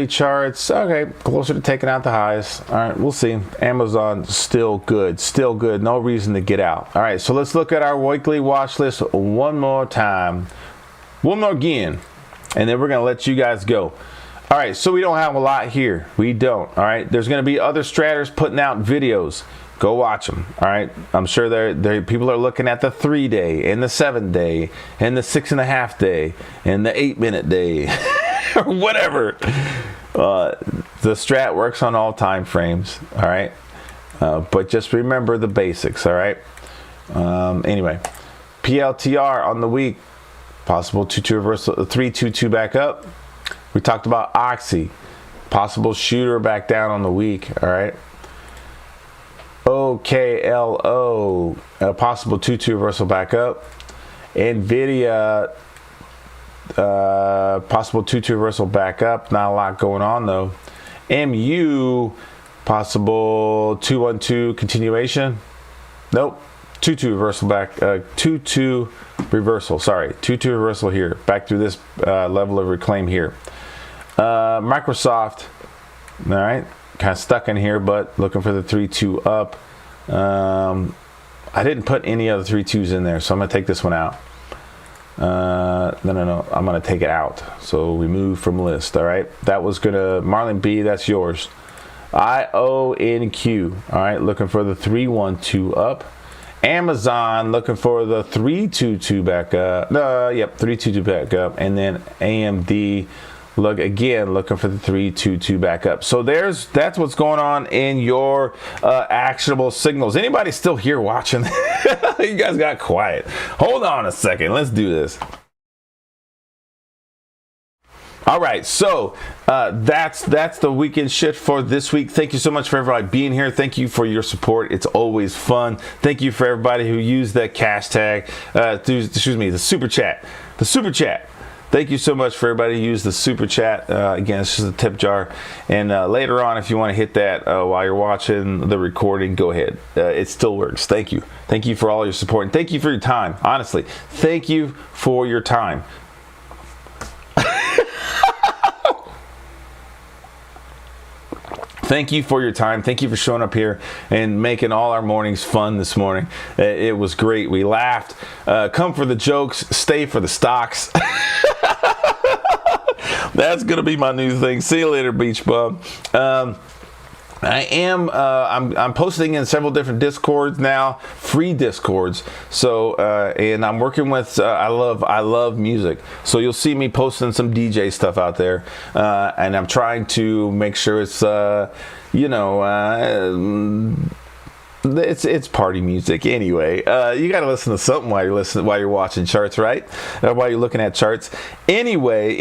charts. Okay, closer to taking out the highs. All right, we'll see. Amazon still good. No reason to get out. All right, so let's look at our weekly watch list one more time. One more again, and then we're going to let you guys go. All right, so we don't have a lot here. We don't. All right, there's going to be other Stratters putting out videos. Go watch them. All right, I'm sure people are looking at the 3-day and the 7-day and the 6.5 day and the 8-minute day or whatever. The Strat works on all time frames. All right, but just remember the basics. All right. Anyway, PLTR on the week, possible 2-2 reversal, 3-2-2 back up. We talked about Oxy, possible shooter back down on the week. All right. OKLO, a possible 2-2 reversal back up. NVIDIA, possible 2-2 reversal back up. Not a lot going on though. MU, possible 2-1-2 continuation. Nope. 2-2 reversal back. 2-2 reversal. Sorry, 2-2 reversal here. Back through this level of reclaim here. Microsoft. All right. Kind of stuck in here, but looking for the 3-2 up. I didn't put any other 3-2s in there, so I'm going to take this one out. No. I'm going to take it out. So we move from list. All right. That was going to Marlin B. That's yours. IONQ. All right. Looking for the 3-1-2 up. Amazon looking for the 3-2-2 back up. 3-2-2 back up. And then AMD. Looking for the 3-2-2 back up. So that's what's going on in your actionable signals. Anybody still here watching? You guys got quiet. Hold on a second. Let's do this. All right, so that's the weekend shit for this week. Thank you so much for everybody being here. Thank you for your support. It's always fun. Thank you for everybody who used that cash tag. The super chat. The super chat. Thank you so much for everybody who used the super chat. Again, it's just a tip jar. And later on, if you want to hit that while you're watching the recording, go ahead. It still works. Thank you. Thank you for all your support. And thank you for your time. Honestly, thank you for your time. Thank you for your time. Thank you for showing up here and making all our mornings fun this morning. It was great. We laughed. Come for the jokes. Stay for the stocks. That's going to be my new thing. See you later, Beach Bum. I'm posting in several different Discords now, free Discords. So, and I'm working with, I love music. So you'll see me posting some DJ stuff out there. And I'm trying to make sure it's, it's party music anyway. You got to listen to something while you're watching charts, right? While you're looking at charts. Anyway,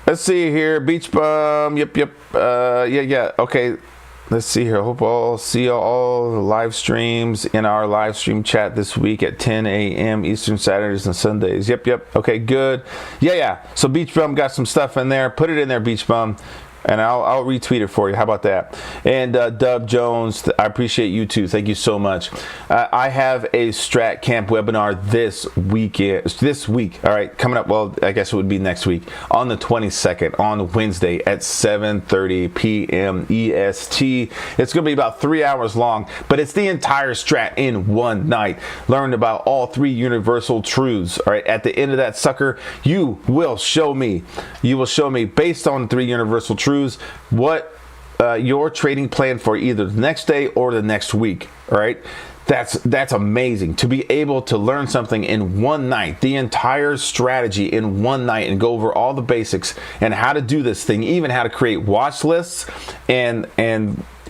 let's see here. Beach Bum. Yep. Yeah. Okay. let's see here. I hope I'll see all the live streams in our live stream chat this week at 10 a.m. Eastern, Saturdays and Sundays. Yep. Okay, good. Yeah. So Beach Bum got some stuff in there. Put it in there, Beach Bum. And I'll retweet it for you. How about that? And Dub Jones, I appreciate you too. Thank you so much. I have a Strat Camp webinar this week. All right, coming up. Well, I guess it would be next week on the 22nd on Wednesday at 7:30 p.m. EST. It's going to be about 3 hours long, but it's the entire Strat in one night. Learn about all 3 universal truths. All right, at the end of that sucker, you will show me based on 3 universal truths what your trading plan for either the next day or the next week. All right, that's amazing to be able to learn something in one night, the entire strategy in one night, and go over all the basics and how to do this thing, even how to create watch lists and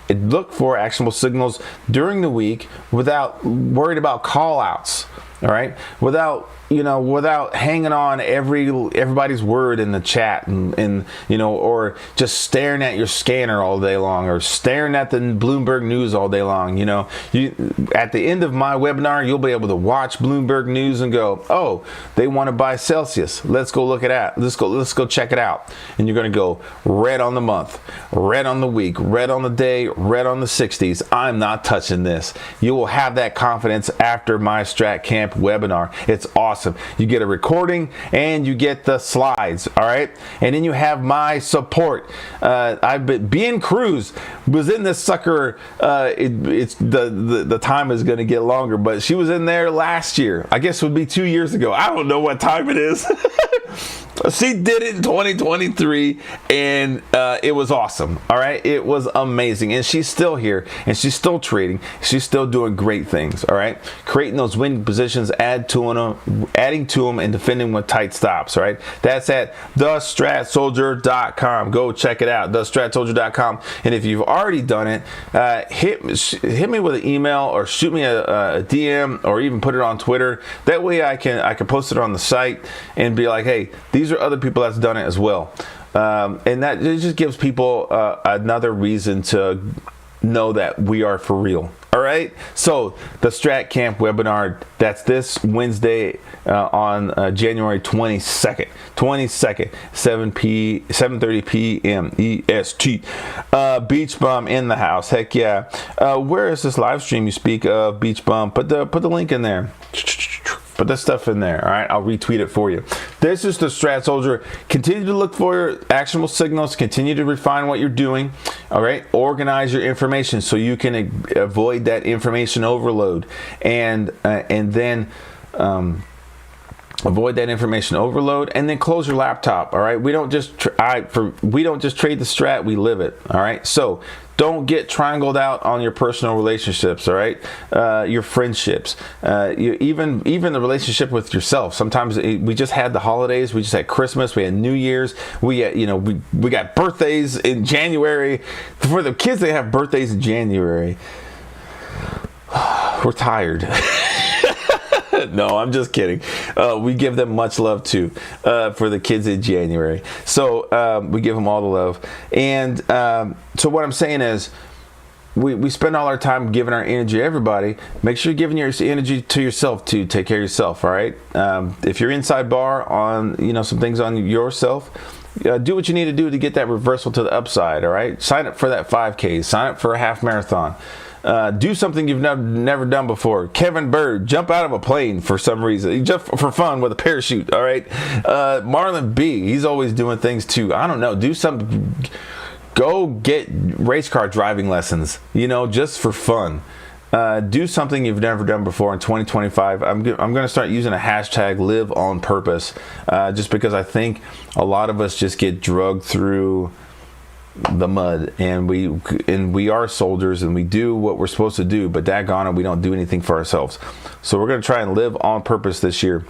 look for actionable signals during the week without worried about call outs. All right, without hanging on everybody's word in the chat and or just staring at your scanner all day long, or staring at the Bloomberg News all day long. At the end of my webinar, you'll be able to watch Bloomberg News and go, oh, they want to buy Celsius. Let's go look at that. Let's go check it out. And you're going to go red on the month, red on the week, red on the day, red on the 60s. I'm not touching this. You will have that confidence after my Strat Camp webinar. It's awesome. You get a recording and you get the slides. All right, and then you have my support. I've been being Cruz was in this sucker. It's the time is going to get longer, but she was in there last year. I guess it would be 2 years ago. I don't know what time it is. She did it in 2023, and it was awesome. All right, it was amazing, and she's still here, and she's still trading. She's still doing great things. All right, creating those winning positions, adding to them, and defending with tight stops. All right, that's at thestratsoldier.com. Go check it out, thestratsoldier.com. And if you've already done it, hit me with an email or shoot me a DM, or even put it on Twitter. That way, I can post it on the site and be like, hey, these are other people that's done it as well. And that it just gives people another reason to know that we are for real. All right, so the Strat Camp webinar, that's this Wednesday on January 22nd, 7:30 p.m. EST. Beach Bum in the house, heck yeah. Where is this live stream you speak of, Beach Bum? Put the link in there. Put that stuff in there. All right, I'll retweet it for you. This is the Strat Soldier. Continue to look for actionable signals. Continue to refine what you're doing. All right, organize your information so you can avoid that information overload, and then avoid that information overload, and then close your laptop. All right, we don't just trade the Strat, we live it. All right, so don't get triangled out on your personal relationships. All right, your friendships, even the relationship with yourself. Sometimes we just had the holidays, we just had Christmas, we had New Year's, we got birthdays in January. For the kids, they have birthdays in January. We're tired. No, I'm just kidding. We give them much love too, for the kids in January. So we give them all the love. And so what I'm saying is, we spend all our time giving our energy to everybody. Make sure you're giving your energy to yourself too. Take care of yourself. All right. If you're inside bar on some things on yourself, do what you need to do to get that reversal to the upside. All right. Sign up for that 5K. Sign up for a half marathon. Do something you've never done before. Kevin Bird, jump out of a plane for some reason. He jumped for fun with a parachute, all right? Marlon B, he's always doing things too. I don't know. Do something. Go get race car driving lessons, just for fun. Do something you've never done before in 2025. I'm going to start using a hashtag live on purpose, just because I think a lot of us just get drugged through the mud, and we are soldiers, and we do what we're supposed to do, but daggone it, we don't do anything for ourselves. So we're going to try and live on purpose this year.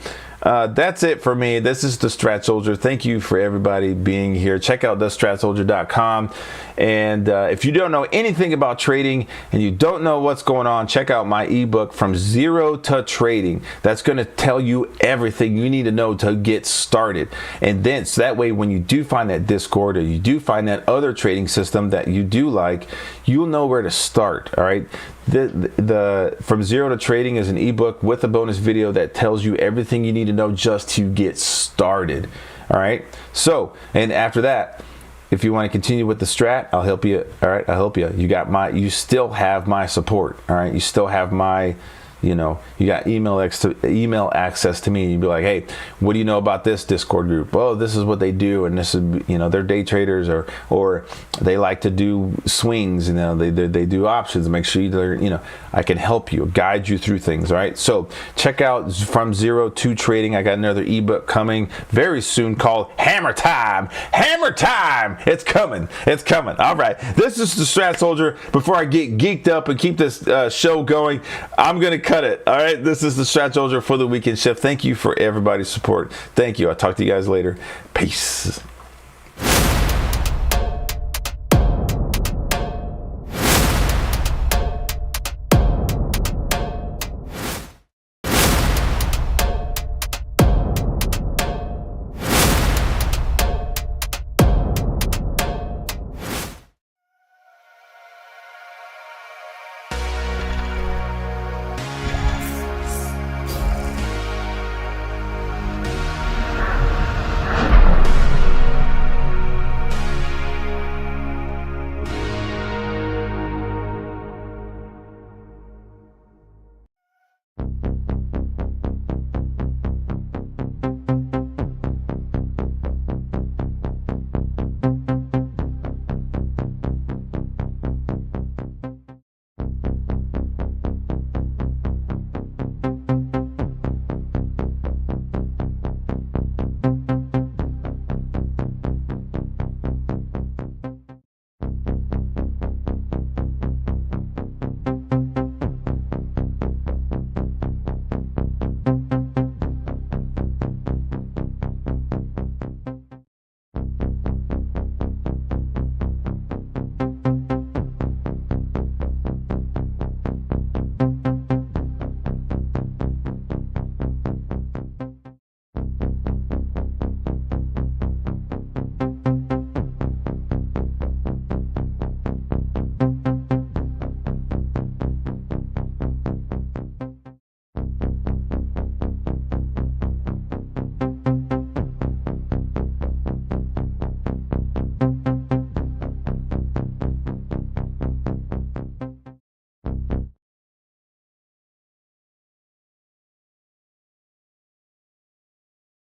That's it for me. This is the Strat Soldier. Thank you for everybody being here. Check out thestratsoldier.com. And if you don't know anything about trading and you don't know what's going on, check out my ebook, From Zero to Trading. That's going to tell you everything you need to know to get started. And then, so that way, when you do find that Discord or you do find that other trading system that you do like, you'll know where to start. All right. The From Zero to Trading is an ebook with a bonus video that tells you everything you need to know just to get started. All right. So, and after that, if you want to continue with the strat, I'll help you. All right, I'll help you. You still have my support. All right, you still have my, you got email access to me. You'd be like, hey, what do you know about this Discord group? Well, this is what they do, and this is, they're day traders, or they like to do swings, they do options. Make sure they're, I can help you, guide you through things. All right, so check out From Zero to Trading. I got another ebook coming very soon called Hammer Time. Hammer Time. It's coming. It's coming. All right, this is the Strat Soldier. Before I get geeked up and keep this show going, I'm gonna cut it. All right, this is the Strat Soldier for the Weekend Shift. Thank you for everybody's support. Thank you. I'll talk to you guys later. Peace.